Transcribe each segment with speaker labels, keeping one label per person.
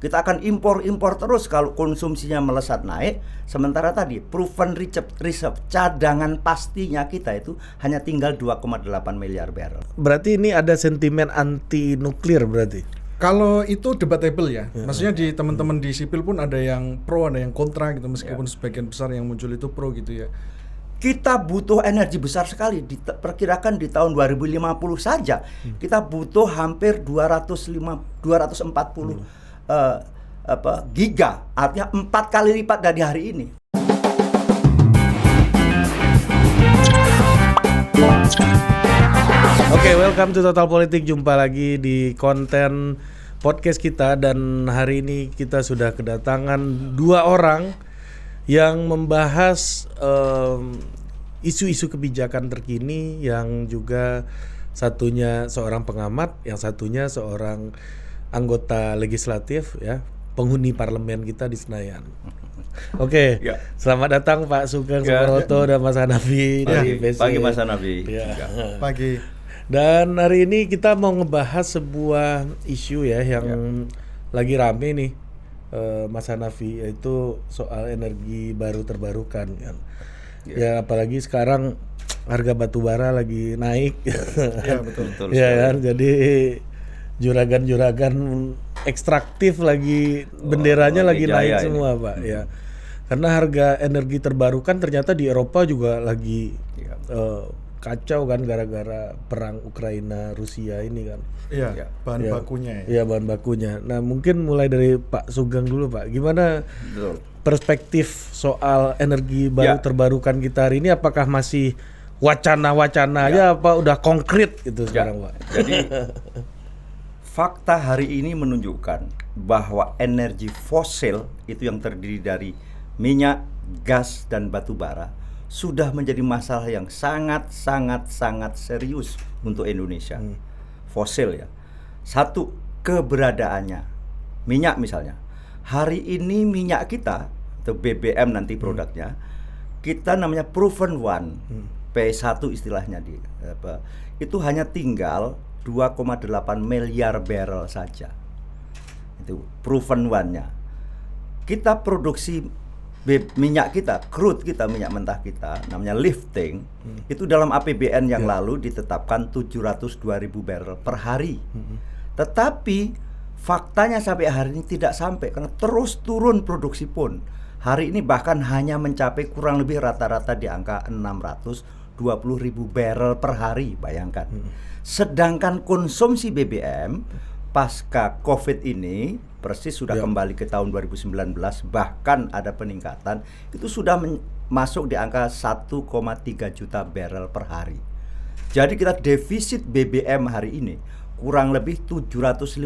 Speaker 1: Kita akan impor terus kalau konsumsinya melesat naik. Sementara tadi proven reserve cadangan pastinya kita itu hanya tinggal 2,8 miliar barrel.
Speaker 2: Berarti ini ada sentimen anti nuklir berarti.
Speaker 3: Kalau itu debatable ya. Maksudnya di teman-teman di sipil pun ada yang pro, ada yang kontra gitu, meskipun sebagian besar yang muncul itu pro gitu ya.
Speaker 1: Kita butuh energi besar sekali. Diperkirakan di tahun 2050 saja kita butuh hampir 240 giga, artinya 4 kali lipat dari hari ini.
Speaker 2: Oke, welcome to Total Politik. Jumpa lagi di konten podcast kita, dan hari ini kita sudah kedatangan 2 orang yang membahas isu-isu kebijakan terkini, yang juga satunya seorang pengamat, yang satunya seorang anggota legislatif, ya, penghuni parlemen kita di Senayan. Oke,
Speaker 1: Ya.
Speaker 2: Selamat datang Pak Sugeng Sumaroto dan Mas Hanafi dari PC.
Speaker 1: Pagi Mas Hanafi.
Speaker 2: Ya.
Speaker 3: Pagi.
Speaker 2: Dan hari ini kita mau ngebahas sebuah isu ya yang lagi rame nih, Mas Hanafi, yaitu soal energi baru terbarukan kan. Ya, apalagi sekarang harga batu bara lagi naik.
Speaker 3: Ya, betul.
Speaker 2: Ya kan, jadi juragan-juragan ekstraktif lagi benderanya lagi naik semua, Pak. Ya. Karena harga energi terbarukan ternyata di Eropa juga lagi kacau kan, gara-gara perang Ukraina Rusia ini kan.
Speaker 3: Iya, bahan bakunya ya.
Speaker 2: Iya, bahan bakunya. Nah, mungkin mulai dari Pak Sugeng dulu, Pak. Gimana perspektif soal energi baru terbarukan kita hari ini? Apakah masih wacana-wacana aja, apa udah konkret gitu sekarang, Pak?
Speaker 1: Jadi fakta hari ini menunjukkan bahwa energi fosil itu yang terdiri dari minyak, gas, dan batu bara sudah menjadi masalah yang sangat serius untuk Indonesia. Fosil ya. Satu, keberadaannya. Minyak misalnya. Hari ini minyak kita, atau BBM nanti produknya, kita namanya proven one, P1 istilahnya itu hanya tinggal 2,8 miliar barrel saja. Itu proven one-nya. Kita produksi minyak kita, crude kita, minyak mentah kita, namanya lifting, itu dalam APBN yang lalu ditetapkan 702.000 barrel per hari. Tetapi faktanya sampai hari ini tidak sampai, karena terus turun produksi pun. Hari ini bahkan hanya mencapai kurang lebih rata-rata di angka 620.000 barrel per hari, bayangkan. Sedangkan konsumsi BBM pasca COVID ini persis sudah kembali ke tahun 2019, bahkan ada peningkatan, itu sudah masuk di angka 1,3 juta barrel per hari. Jadi kita defisit BBM hari ini kurang lebih 750.000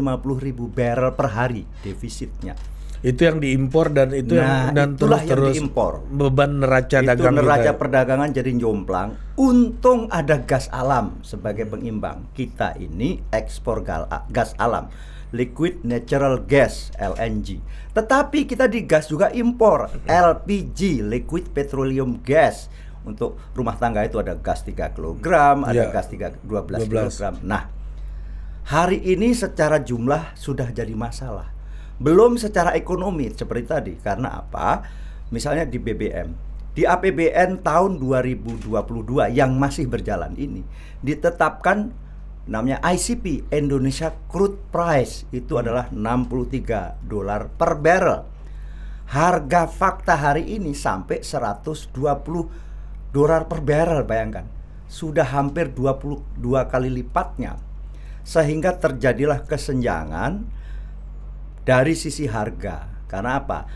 Speaker 1: barrel per hari defisitnya.
Speaker 2: Itu yang diimpor, dan itu dan terus
Speaker 1: diimpor.
Speaker 2: Beban neraca dagang
Speaker 1: itu neraca
Speaker 2: kita.
Speaker 1: perdagangan jadi jomplang. Untung ada gas alam sebagai pengimbang. Kita ini ekspor gas alam, liquid natural gas, LNG. Tetapi kita di gas juga impor LPG, liquid petroleum gas. Untuk rumah tangga itu ada gas 3 kg, ada gas 12 kg. Nah, hari ini secara jumlah sudah jadi masalah. Belum secara ekonomi seperti tadi. Karena apa? Misalnya di BBM, di APBN tahun 2022 yang masih berjalan ini ditetapkan namanya ICP, Indonesia Crude Price, itu adalah $63 per barrel. Harga fakta hari ini sampai $120 per barrel, bayangkan. Sudah hampir 22 kali lipatnya. Sehingga terjadilah kesenjangan dari sisi harga. Karena apa?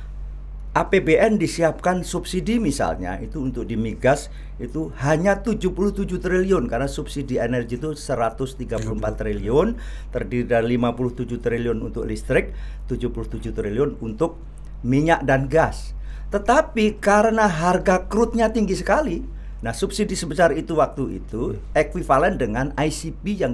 Speaker 1: APBN disiapkan subsidi misalnya itu untuk di migas itu hanya 77 triliun, karena subsidi energi itu 134 triliun, terdiri dari 57 triliun untuk listrik, 77 triliun untuk minyak dan gas. Tetapi karena harga crude-nya tinggi sekali, nah subsidi sebesar itu waktu itu ekuivalen dengan ICP yang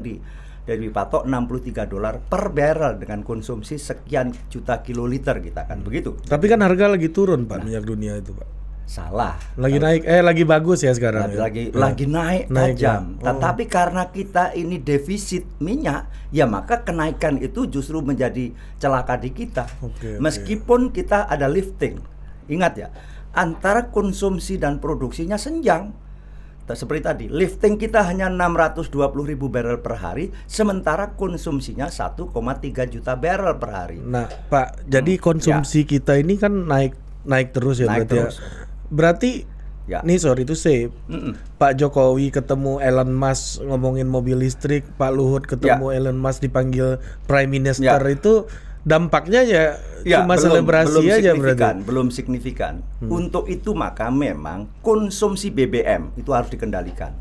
Speaker 1: dari patok $63 per barrel dengan konsumsi sekian juta kiloliter kita kan begitu.
Speaker 2: Tapi kan harga lagi turun, Pak, minyak dunia itu, Pak.
Speaker 1: salah.
Speaker 2: Lagi naik, lagi bagus ya sekarang.
Speaker 1: Lagi naik tajam.
Speaker 2: ya.
Speaker 1: Tetapi karena kita ini defisit minyak, ya maka kenaikan itu justru menjadi celaka di kita. Meskipun kita ada lifting. Ingat ya, antara konsumsi dan produksinya senjang. Seperti tadi, lifting kita hanya 620.000 barrel per hari, sementara konsumsinya 1,3 juta barrel per hari.
Speaker 2: Nah, Pak, jadi konsumsi kita ini kan naik terus ya,
Speaker 1: Naik
Speaker 2: berarti
Speaker 1: terus.
Speaker 2: ya. Berarti nih sorry to say, Pak Jokowi ketemu Elon Musk ngomongin mobil listrik, Pak Luhut ketemu Elon Musk dipanggil Prime Minister, itu dampaknya ya cuma selebrasi aja berarti.
Speaker 1: Belum signifikan. Untuk itu maka memang konsumsi BBM itu harus dikendalikan.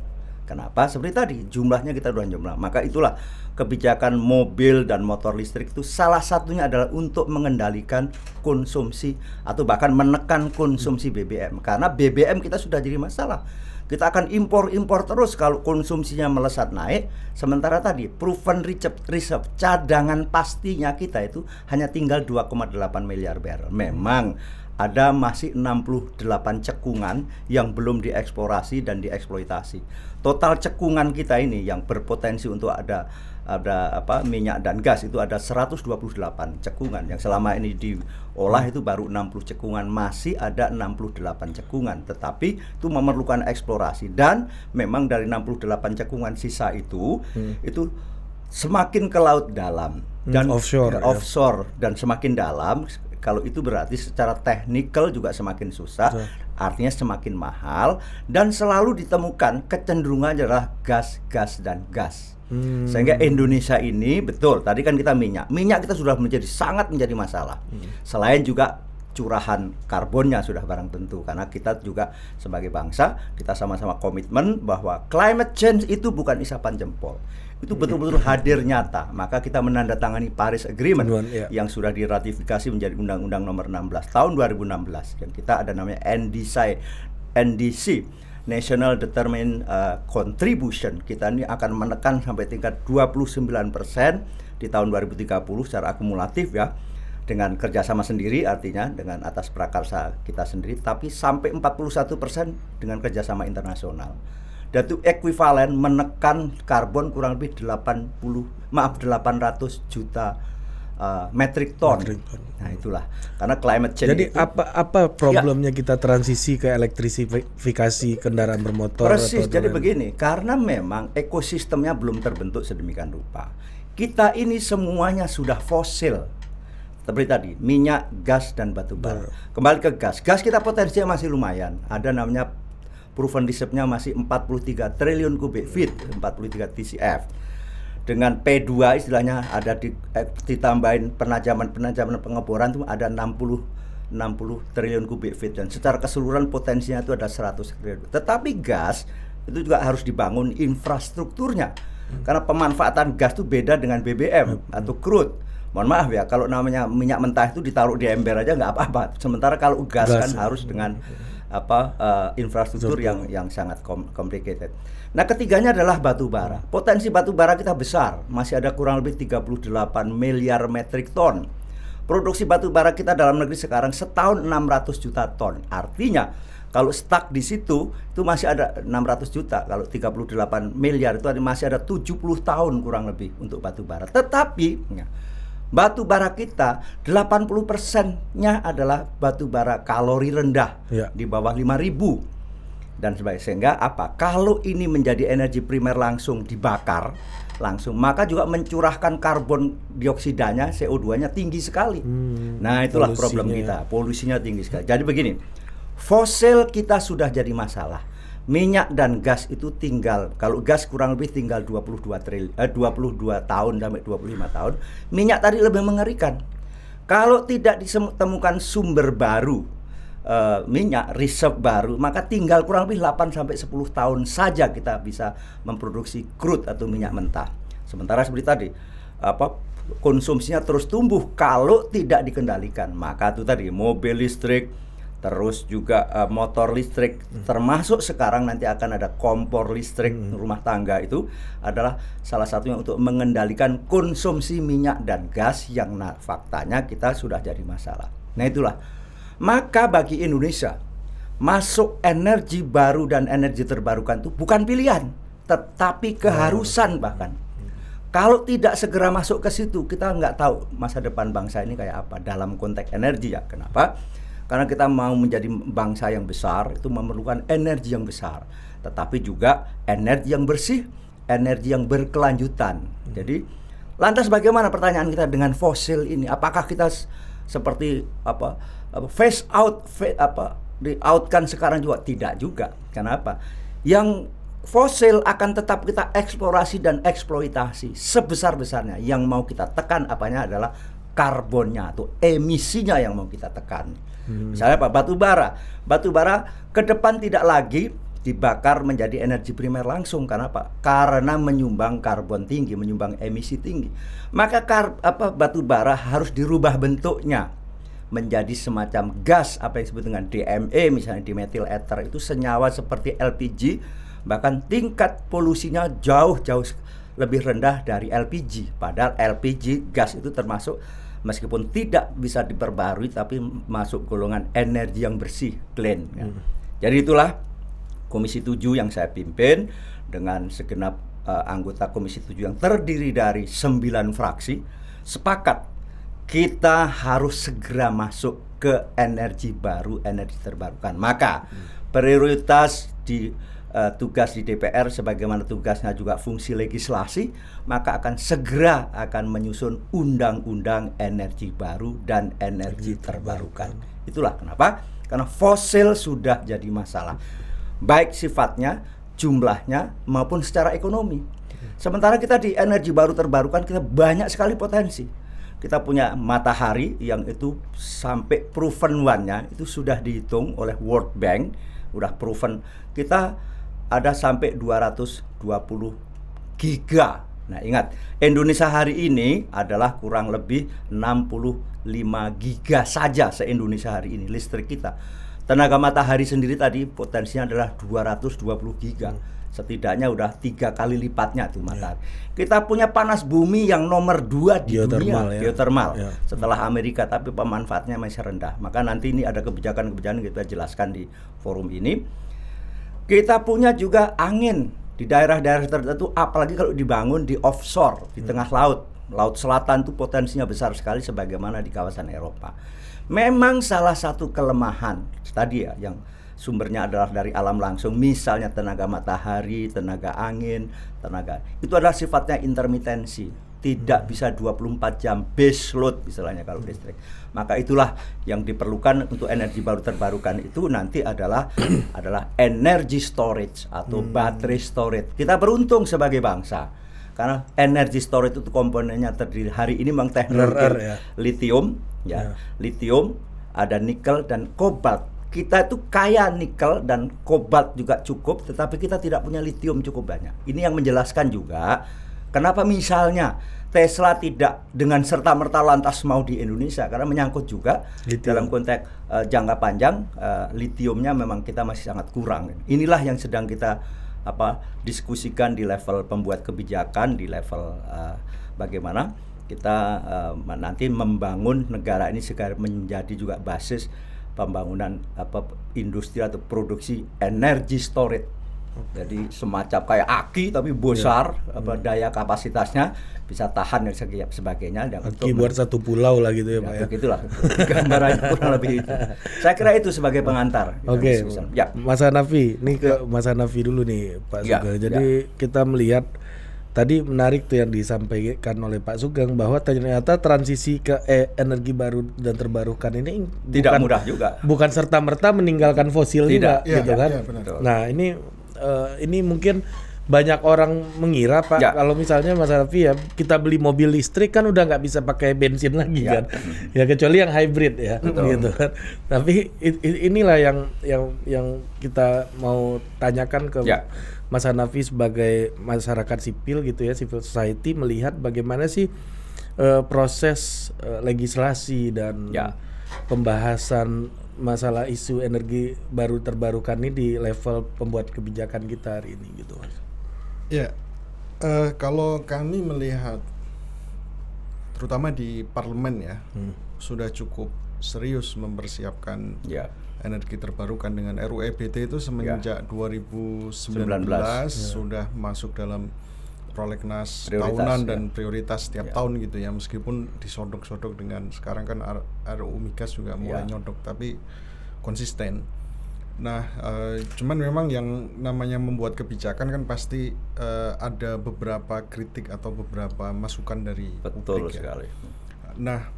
Speaker 1: Kenapa? Seperti tadi, jumlahnya kita udah jumlah. Maka itulah kebijakan mobil dan motor listrik itu salah satunya adalah untuk mengendalikan konsumsi atau bahkan menekan konsumsi BBM. Karena BBM kita sudah jadi masalah. Kita akan impor terus kalau konsumsinya melesat naik. Sementara tadi proven reserve cadangan pastinya kita itu hanya tinggal 2,8 miliar barrel. Memang ada masih 68 cekungan yang belum dieksplorasi dan dieksploitasi. Total cekungan kita ini yang berpotensi untuk ada minyak dan gas itu ada 128 cekungan. Yang selama ini diolah itu baru 60 cekungan, masih ada 68 cekungan. Tetapi itu memerlukan eksplorasi, dan memang dari 68 cekungan sisa itu semakin ke laut dalam dan offshore dan semakin dalam. Kalau itu berarti secara teknikal juga semakin susah, artinya semakin mahal, dan selalu ditemukan kecenderungannya adalah gas. Sehingga Indonesia ini betul, tadi kan kita minyak kita sudah sangat menjadi masalah. Selain juga curahan karbonnya sudah barang tentu, karena kita juga sebagai bangsa kita sama-sama komitmen bahwa climate change itu bukan isapan jempol. Itu betul-betul hadir nyata. Maka kita menandatangani Paris Agreement yang sudah diratifikasi menjadi Undang-Undang Nomor 16 tahun 2016, dan kita ada namanya NDC National Determined Contribution. Kita ini akan menekan sampai tingkat 29% di tahun 2030 secara akumulatif ya, dengan kerjasama sendiri, artinya dengan atas prakarsa kita sendiri, tapi sampai 41% dengan kerjasama internasional. Dan itu ekuivalen menekan karbon kurang lebih 800 juta metric ton. Nah itulah, karena climate change.
Speaker 2: Jadi
Speaker 1: itu,
Speaker 2: apa problemnya kita transisi ke elektrifikasi kendaraan bermotor?
Speaker 1: Persis, jadi begini, karena memang ekosistemnya belum terbentuk sedemikian rupa. Kita ini semuanya sudah fosil. Seperti tadi, minyak, gas, dan batu bara. Kembali ke gas. Gas kita potensinya masih lumayan. Ada namanya proven reserve-nya masih 43 triliun kubik feet, 43 TCF. Dengan P2 istilahnya ada ditambahin penajaman pengeboran itu ada 60 triliun kubik feet, dan secara keseluruhan potensinya itu ada 100 triliun. Tetapi gas itu juga harus dibangun infrastrukturnya. Karena pemanfaatan gas itu beda dengan BBM atau crude. Mohon maaf ya, kalau namanya minyak mentah itu ditaruh di ember aja nggak apa-apa. Sementara kalau gas kan harus dengan infrastruktur yang sangat complicated. Nah, ketiganya adalah batu bara. Potensi batu bara kita besar, masih ada kurang lebih 38 miliar metric ton. Produksi batu bara kita dalam negeri sekarang setahun 600 juta ton. Artinya kalau stuck di situ itu masih ada 600 juta. Kalau 38 miliar itu masih ada 70 tahun kurang lebih untuk batu bara. Tetapi batu bara kita 80%-nya adalah batu bara kalori rendah, di bawah 5.000 dan sebagainya. Sehingga apa? Kalau ini menjadi energi primer langsung dibakar langsung, maka juga mencurahkan karbon dioksidanya, CO2-nya tinggi sekali. Nah, itulah problem kita. Polusinya tinggi sekali. Jadi begini, fosil kita sudah jadi masalah. Minyak dan gas itu tinggal, kalau gas kurang lebih tinggal 22 tahun sampai 25 tahun. Minyak tadi lebih mengerikan. Kalau tidak ditemukan sumber baru minyak, reserve baru, maka tinggal kurang lebih 8 sampai 10 tahun saja kita bisa memproduksi crude atau minyak mentah. Sementara seperti tadi, konsumsinya terus tumbuh kalau tidak dikendalikan. Maka itu tadi mobil listrik, terus juga motor listrik, termasuk sekarang nanti akan ada kompor listrik rumah tangga, itu adalah salah satunya untuk mengendalikan konsumsi minyak dan gas yang faktanya kita sudah jadi masalah. Nah itulah, maka bagi Indonesia masuk energi baru dan energi terbarukan itu bukan pilihan, tetapi keharusan bahkan. Kalau tidak segera masuk ke situ, kita nggak tahu masa depan bangsa ini kayak apa dalam konteks energi ya. Kenapa? Karena kita mau menjadi bangsa yang besar itu memerlukan energi yang besar, tetapi juga energi yang bersih, energi yang berkelanjutan. Jadi lantas bagaimana pertanyaan kita dengan fosil ini? Apakah kita seperti phase out, di-outkan sekarang juga? Tidak juga. Kenapa? Yang fosil akan tetap kita eksplorasi dan eksploitasi sebesar-besarnya. Yang mau kita tekan apanya adalah karbonnya atau emisinya yang mau kita tekan. Misalnya batu bara ke depan tidak lagi dibakar menjadi energi primer langsung. Karena apa? Karena menyumbang karbon tinggi, menyumbang emisi tinggi. Maka batu bara harus dirubah bentuknya menjadi semacam gas, apa yang disebut dengan DME, misalnya dimethyl ether. Itu senyawa seperti LPG, bahkan tingkat polusinya jauh lebih rendah dari LPG. Padahal LPG gas itu termasuk, meskipun tidak bisa diperbarui, tapi masuk golongan energi yang bersih, clean. Jadi itulah Komisi 7 yang saya pimpin dengan segenap anggota Komisi 7 yang terdiri dari 9 fraksi sepakat kita harus segera masuk ke energi baru, energi terbarukan. Maka prioritas di tugas di DPR sebagaimana tugasnya juga fungsi legislasi, maka akan segera menyusun undang-undang energi baru dan energi terbarukan. Itulah kenapa? Karena fosil sudah jadi masalah, baik sifatnya, jumlahnya maupun secara ekonomi. Sementara kita di energi baru terbarukan kita banyak sekali potensi. Kita punya matahari yang itu sampai proven one-nya itu sudah dihitung oleh World Bank, udah proven. Kita ada sampai 220 giga. Nah ingat, Indonesia hari ini adalah kurang lebih 65 giga saja se-Indonesia hari ini listrik kita. Tenaga matahari sendiri tadi potensinya adalah 220 giga. Setidaknya udah 3 kali lipatnya tuh matahari. Kita punya panas bumi yang nomor 2 di dunia, geothermal setelah Amerika, tapi pemanfaatnya masih rendah. Maka nanti ini ada kebijakan-kebijakan kita jelaskan di forum ini. Kita punya juga angin di daerah-daerah tertentu, apalagi kalau dibangun di offshore, di tengah laut. Laut Selatan itu potensinya besar sekali sebagaimana di kawasan Eropa. Memang salah satu kelemahan tadi ya, yang sumbernya adalah dari alam langsung, misalnya tenaga matahari, tenaga angin, itu adalah sifatnya intermitensi, tidak bisa 24 jam base load istilahnya kalau listrik. Maka itulah yang diperlukan untuk energi baru terbarukan itu nanti adalah energy storage atau battery storage. Kita beruntung sebagai bangsa karena energy storage itu komponennya terdiri hari ini memang teknologi lithium, lithium, ada nikel dan kobalt. Kita itu kaya nikel dan kobalt juga cukup, tetapi kita tidak punya lithium cukup banyak. Ini yang menjelaskan juga kenapa misalnya Tesla tidak dengan serta-merta lantas mau di Indonesia, karena menyangkut juga dalam konteks jangka panjang lithiumnya memang kita masih sangat kurang. Inilah yang sedang kita diskusikan di level pembuat kebijakan, di level bagaimana kita nanti membangun negara ini segera menjadi juga basis pembangunan industri atau produksi energi storage. Jadi semacam kayak aki tapi besar, daya kapasitasnya bisa tahan dan sebagainya.
Speaker 2: Aki buat satu pulau lah gitu ya Pak ya.
Speaker 1: Begitulah gambarannya kurang lebih itu. Saya kira itu sebagai pengantar.
Speaker 2: Oke. Ya. Mas Hanafi, ini ke Mas Hanafi dulu nih Pak Sugeng. Jadi kita melihat tadi menarik tuh yang disampaikan oleh Pak Sugeng bahwa ternyata transisi ke energi baru dan terbarukan ini
Speaker 1: tidak mudah juga.
Speaker 2: Bukan serta-merta meninggalkan fosil juga, gitu kan?
Speaker 3: Ya, benar.
Speaker 2: Nah ini mungkin banyak orang mengira Pak kalau misalnya Mas Hanafi ya kita beli mobil listrik kan udah nggak bisa pakai bensin lagi kan, ya kecuali yang hybrid ya, gitu kan. Tapi inilah yang kita mau tanyakan ke Mas Hanafi sebagai masyarakat sipil gitu ya, civil society, melihat bagaimana sih proses legislasi dan pembahasan masalah isu energi baru terbarukan ini di level pembuat kebijakan kita hari ini gitu Mas.
Speaker 3: Ya, kalau kami melihat terutama di parlemen ya, sudah cukup serius mempersiapkan
Speaker 1: Ya.
Speaker 3: energi terbarukan dengan RUU EBT itu semenjak 2019 sudah masuk dalam prolegnas
Speaker 1: Prioritas,
Speaker 3: tahunan
Speaker 1: ya.
Speaker 3: dan prioritas setiap
Speaker 1: Ya.
Speaker 3: tahun gitu ya, meskipun disodok-sodok dengan sekarang kan RUU Migas juga mulai
Speaker 1: Ya.
Speaker 3: nyodok tapi konsisten. Nah, cuman memang yang namanya membuat kebijakan kan pasti ada beberapa kritik atau beberapa masukan dari
Speaker 1: Betul
Speaker 3: publik ya.
Speaker 1: sekali.
Speaker 3: Nah,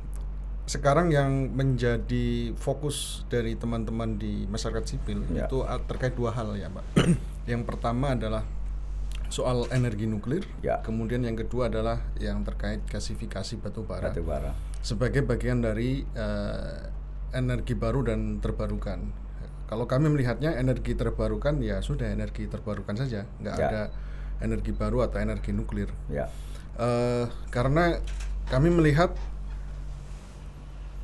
Speaker 3: sekarang yang menjadi fokus dari teman-teman di masyarakat sipil
Speaker 1: Ya.
Speaker 3: itu terkait dua hal ya, Pak. Yang pertama adalah soal energi nuklir,
Speaker 1: Ya.
Speaker 3: kemudian yang kedua adalah yang terkait gasifikasi batu bara
Speaker 1: Batu bara.
Speaker 3: sebagai bagian dari energi baru dan terbarukan. Kalau kami melihatnya energi terbarukan ya sudah energi terbarukan saja, nggak
Speaker 1: Ya.
Speaker 3: ada energi baru atau energi nuklir.
Speaker 1: Ya.
Speaker 3: Karena kami melihat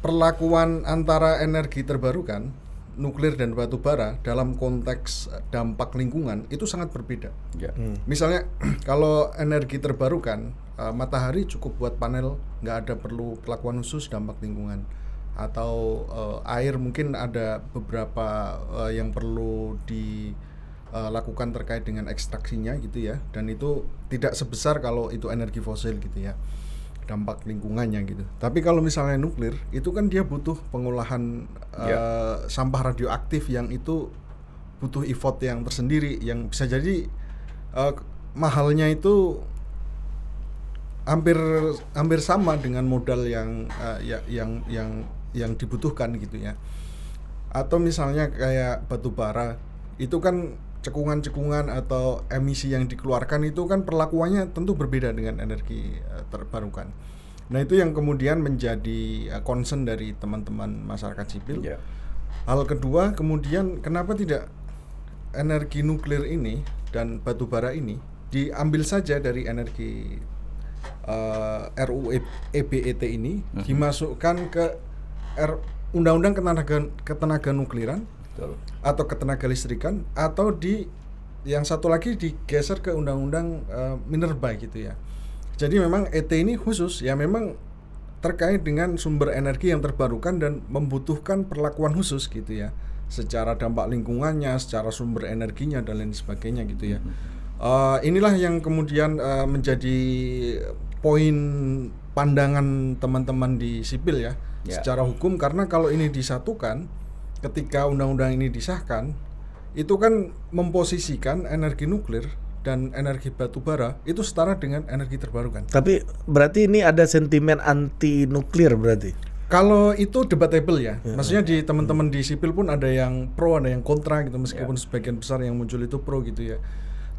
Speaker 3: perlakuan antara energi terbarukan, nuklir dan batu bara dalam konteks dampak lingkungan itu sangat berbeda.
Speaker 1: Ya.
Speaker 3: Misalnya kalau energi terbarukan, matahari cukup buat panel, nggak ada perlu perlakuan khusus dampak lingkungan. Atau air mungkin ada beberapa yang perlu dilakukan terkait dengan ekstraksinya gitu ya, dan itu tidak sebesar kalau itu energi fosil gitu ya, dampak lingkungannya gitu. Tapi kalau misalnya nuklir itu kan dia butuh pengolahan sampah radioaktif yang itu butuh effort yang tersendiri, yang bisa jadi mahalnya itu hampir sama dengan modal yang dibutuhkan gitu ya. Atau misalnya kayak batu bara itu kan cekungan-cekungan atau emisi yang dikeluarkan itu kan perlakuannya tentu berbeda dengan energi terbarukan. Nah, itu yang kemudian menjadi concern dari teman-teman masyarakat sipil.
Speaker 1: Ya.
Speaker 3: Hal kedua, kemudian kenapa tidak energi nuklir ini dan batu bara ini diambil saja dari energi RUU EBT ini, dimasukkan ke Undang-Undang ketenaga nukliran
Speaker 1: Betul.
Speaker 3: atau ketenaga listrikan, atau yang satu lagi digeser ke Undang-Undang Minerba gitu ya. Jadi memang ET ini khusus ya, memang terkait dengan sumber energi yang terbarukan dan membutuhkan perlakuan khusus gitu ya, secara dampak lingkungannya, secara sumber energinya dan lain sebagainya gitu ya. Inilah yang kemudian menjadi poin pandangan teman-teman di sipil ya, secara hukum, karena kalau ini disatukan ketika undang-undang ini disahkan, itu kan memposisikan energi nuklir dan energi batu bara itu setara dengan energi terbarukan.
Speaker 2: Tapi berarti ini ada sentimen anti nuklir berarti.
Speaker 3: Kalau itu debatable ya, maksudnya di teman-teman di sipil pun ada yang pro, ada yang kontra gitu, meskipun sebagian besar yang muncul itu pro gitu ya.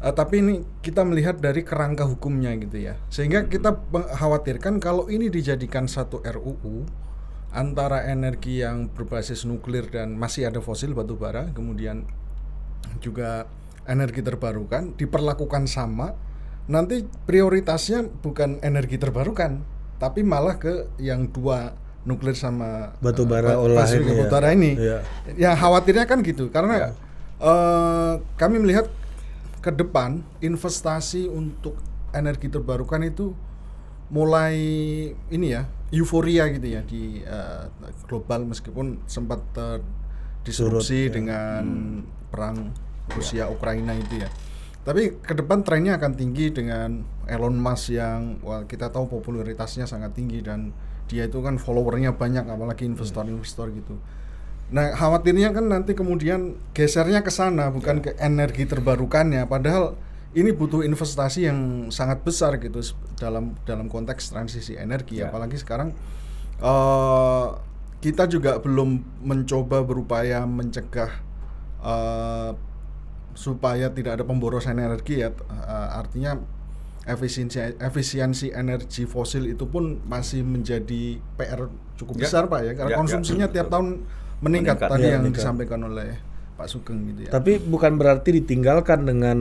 Speaker 3: Tapi ini kita melihat dari kerangka hukumnya gitu ya, sehingga kita khawatirkan kalau ini dijadikan satu RUU antara energi yang berbasis nuklir dan masih ada fosil batu bara, kemudian juga energi terbarukan diperlakukan sama, nanti prioritasnya bukan energi terbarukan, tapi malah ke yang dua, nuklir sama
Speaker 2: Batu bara olahan
Speaker 3: batu bara ini.
Speaker 2: Ya.
Speaker 3: Ya khawatirnya kan gitu, karena kami melihat ke depan investasi untuk energi terbarukan itu mulai ini ya, euforia gitu ya di global, meskipun sempat disrupsi dengan perang Rusia Ukraina itu ya. Tapi ke depan trennya akan tinggi dengan Elon Musk yang kita tahu popularitasnya sangat tinggi dan dia itu kan followernya banyak, apalagi investor-investor gitu. Nah, khawatirnya kan nanti kemudian gesernya ke sana, bukan ke energi terbarukannya, padahal ini butuh investasi yang sangat besar gitu dalam konteks transisi energi, apalagi sekarang kita juga belum mencoba berupaya mencegah supaya tidak ada pemborosan energi ya, artinya efisiensi energi fosil itu pun masih menjadi PR cukup besar Pak ya, karena konsumsinya tiap tahun meningkat tadi yang disampaikan oleh Pak Sugeng gitu ya.
Speaker 2: Tapi bukan berarti ditinggalkan dengan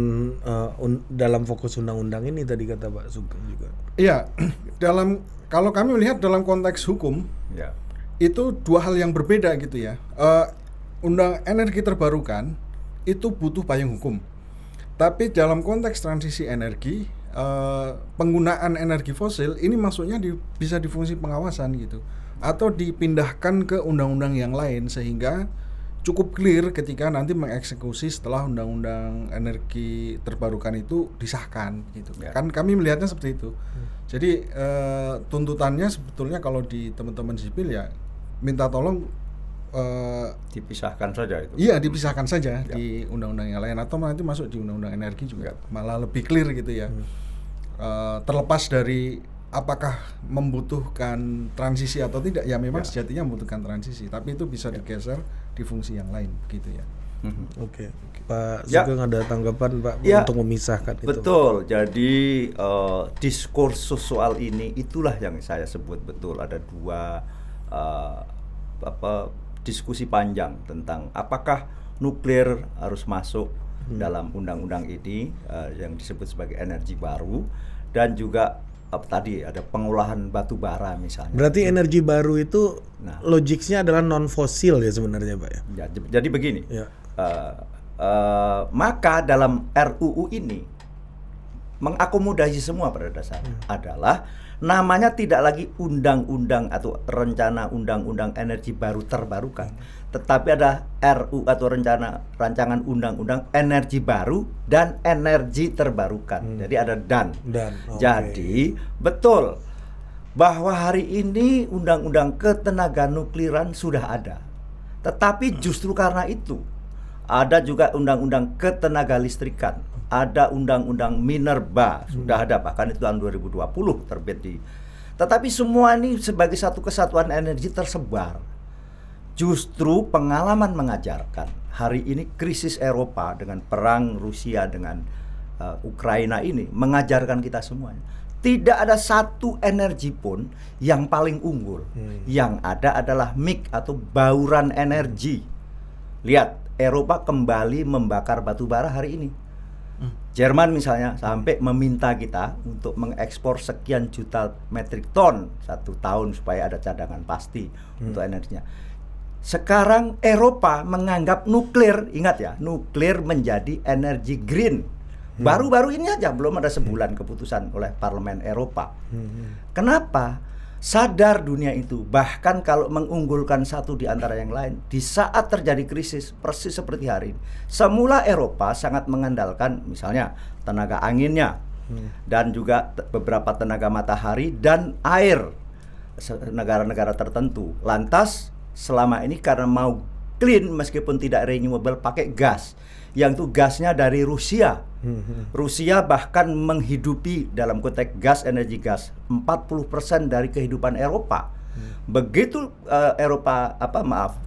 Speaker 2: dalam fokus undang-undang ini tadi kata Pak Sugeng juga.
Speaker 3: Iya, kalau kami melihat dalam konteks hukum itu dua hal yang berbeda gitu ya. Undang energi terbarukan itu butuh payung hukum. Tapi dalam konteks transisi energi, penggunaan energi fosil ini masuknya bisa di fungsi pengawasan gitu. atau dipindahkan ke undang-undang yang lain sehingga cukup clear ketika nanti mengeksekusi setelah undang-undang energi terbarukan itu disahkan gitu. Kan kami melihatnya seperti itu. Jadi tuntutannya sebetulnya kalau di teman-teman sipil ya minta tolong
Speaker 1: dipisahkan saja itu.
Speaker 3: Iya, dipisahkan saja di undang-undang yang lain atau nanti masuk di undang-undang energi juga malah lebih clear gitu ya. Terlepas dari apakah membutuhkan transisi atau tidak, ya memang sejatinya membutuhkan transisi, tapi itu bisa digeser di fungsi yang lain begitu ya.
Speaker 2: Oke. Pak Sugeng ada tanggapan Pak untuk memisahkan itu?
Speaker 1: Betul. Jadi diskursus soal ini itulah yang saya sebut betul ada dua diskusi panjang tentang apakah nuklir harus masuk dalam undang-undang ini yang disebut sebagai energi baru, dan juga tadi ada pengolahan batu bara misalnya.
Speaker 2: Berarti energi baru itu logiknya adalah non fosil ya sebenarnya Pak ya?
Speaker 1: Jadi begini, maka dalam RUU ini mengakomodasi semua pada dasarnya adalah namanya tidak lagi undang-undang atau rencana undang-undang energi baru terbarukan, tetapi ada RUU atau rancangan undang-undang energi baru dan energi terbarukan. Jadi ada dan. Jadi betul bahwa hari ini undang-undang ketenaga nukliran sudah ada, tetapi justru karena itu ada juga undang-undang ketenaga listrikan, ada undang-undang minerba, sudah ada bahkan itu tahun 2020 terbit di. Tetapi semua ini sebagai satu kesatuan energi tersebar. Justru pengalaman mengajarkan hari ini krisis Eropa dengan perang Rusia dengan Ukraina ini mengajarkan kita semuanya. Tidak ada satu energi pun yang paling unggul. Yang ada adalah mix atau bauran energi. Lihat, Eropa kembali membakar batu bara hari ini. Jerman misalnya sampai meminta kita untuk mengekspor sekian juta metrik ton 1 tahun supaya ada cadangan pasti untuk energinya. Sekarang Eropa menganggap nuklir, ingat ya, nuklir menjadi energi green. Baru-baru ini aja, belum ada sebulan keputusan oleh Parlemen Eropa. Kenapa? Sadar dunia itu, bahkan kalau mengunggulkan satu di antara yang lain, di saat terjadi krisis persis seperti hari ini, semula Eropa sangat mengandalkan misalnya tenaga anginnya dan juga beberapa tenaga matahari dan air negara-negara tertentu. Lantas selama ini karena mau clean meskipun tidak renewable pakai gas, yang itu gasnya dari Rusia. Rusia bahkan menghidupi dalam konteks gas, energi gas 40% dari kehidupan Eropa. Begitu Eropa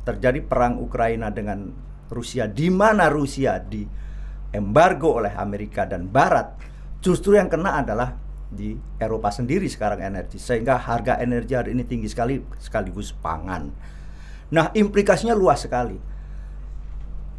Speaker 1: terjadi perang Ukraina dengan Rusia, di mana Rusia diembargo oleh Amerika dan Barat, justru yang kena adalah di Eropa sendiri sekarang energi, sehingga harga energi hari ini tinggi sekali sekaligus pangan. Nah, implikasinya luas sekali.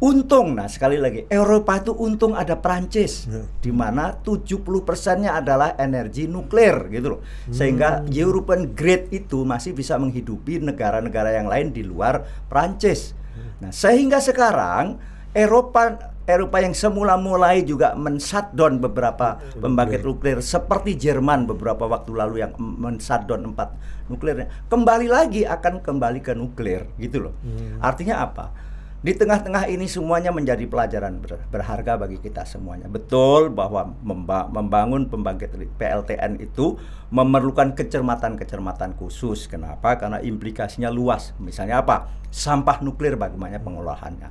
Speaker 1: Untung, sekali lagi, Eropa itu untung ada Prancis, di mana 70%-nya adalah energi nuklir gitu loh. Sehingga European Grid itu masih bisa menghidupi negara-negara yang lain di luar Prancis. Nah, sehingga sekarang Eropa yang semula mulai juga men-shutdown beberapa pembangkit nuklir seperti Jerman beberapa waktu lalu yang men-shutdown 4 nuklirnya, akan kembali ke nuklir gitu loh. Artinya apa? Di tengah-tengah ini semuanya menjadi pelajaran berharga bagi kita semuanya. Betul bahwa membangun pembangkit PLTN itu memerlukan kecermatan-kecermatan khusus. Kenapa? Karena implikasinya luas. Misalnya apa? Sampah nuklir bagaimana pengolahannya.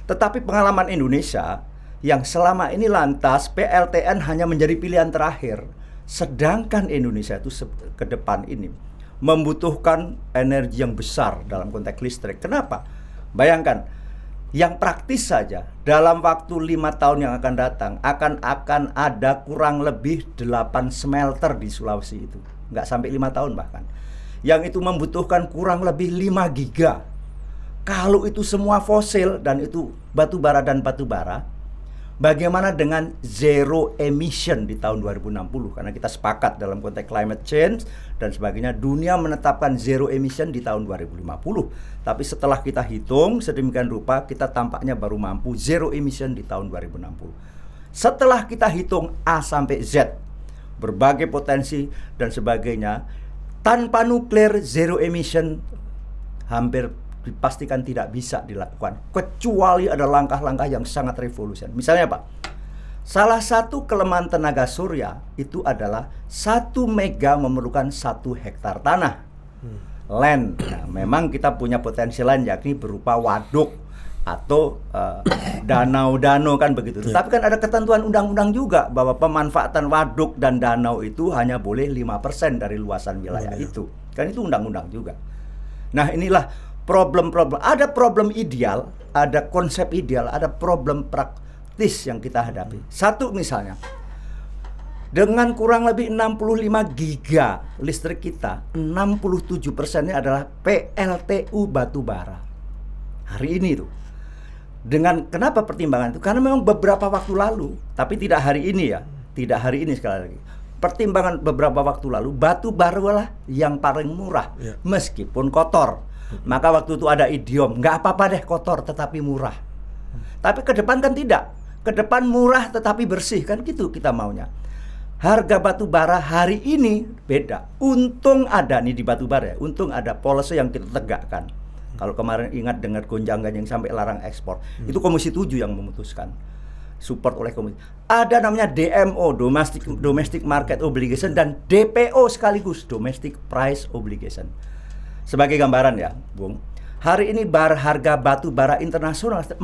Speaker 1: Tetapi pengalaman Indonesia yang selama ini lantas PLTN hanya menjadi pilihan terakhir. Sedangkan Indonesia itu ke depan ini membutuhkan energi yang besar dalam konteks listrik. Kenapa? Bayangkan, yang praktis saja dalam waktu 5 tahun yang akan datang akan ada kurang lebih 8 smelter di Sulawesi itu. Nggak sampai 5 tahun bahkan. Yang itu membutuhkan kurang lebih 5 giga. Kalau itu semua fosil dan itu batu bara dan batu bara, bagaimana dengan zero emission di tahun 2060? Karena kita sepakat dalam konteks climate change dan sebagainya, dunia menetapkan zero emission di tahun 2050. Tapi setelah kita hitung sedemikian rupa, kita tampaknya baru mampu zero emission di tahun 2060. Setelah kita hitung A sampai Z, berbagai potensi dan sebagainya, Tanpa nuklir zero emission hampir dipastikan tidak bisa dilakukan, kecuali ada langkah-langkah yang sangat revolusi. Misalnya Pak, salah satu kelemahan tenaga surya itu adalah 1 mega memerlukan 1 hektar tanah land. Nah, memang kita punya potensi lain yakni berupa waduk atau danau-danau kan begitu. Tapi kan ada ketentuan undang-undang juga bahwa pemanfaatan waduk dan danau itu hanya boleh 5% dari luasan wilayah itu. Kan itu undang-undang juga. Nah, inilah problem-problem. Ada problem ideal, ada konsep ideal, ada problem praktis yang kita hadapi. Satu misalnya, dengan kurang lebih 65 giga listrik kita, 67%-nya adalah PLTU batubara. Hari ini tuh. Dengan kenapa pertimbangan itu? Karena memang beberapa waktu lalu, tapi tidak hari ini ya, tidak hari ini sekali lagi. Pertimbangan beberapa waktu lalu, batu bara lah yang paling murah, meskipun kotor. Maka waktu itu ada idiom, nggak apa-apa deh kotor tetapi murah. Tapi ke depan kan tidak, ke depan murah tetapi bersih, kan gitu kita maunya. Harga batu bara hari ini beda. Untung ada nih di batu bara ya, untung ada policy yang kita tegakkan. Kalau kemarin ingat dengar gonjangan yang sampai larang ekspor, itu Komisi 7 yang memutuskan. Support oleh komisi. Ada namanya DMO, Domestic Market Obligation, dan DPO sekaligus, Domestic Price Obligation. Sebagai gambaran ya, Bung. Hari ini harga batu bara internasional $400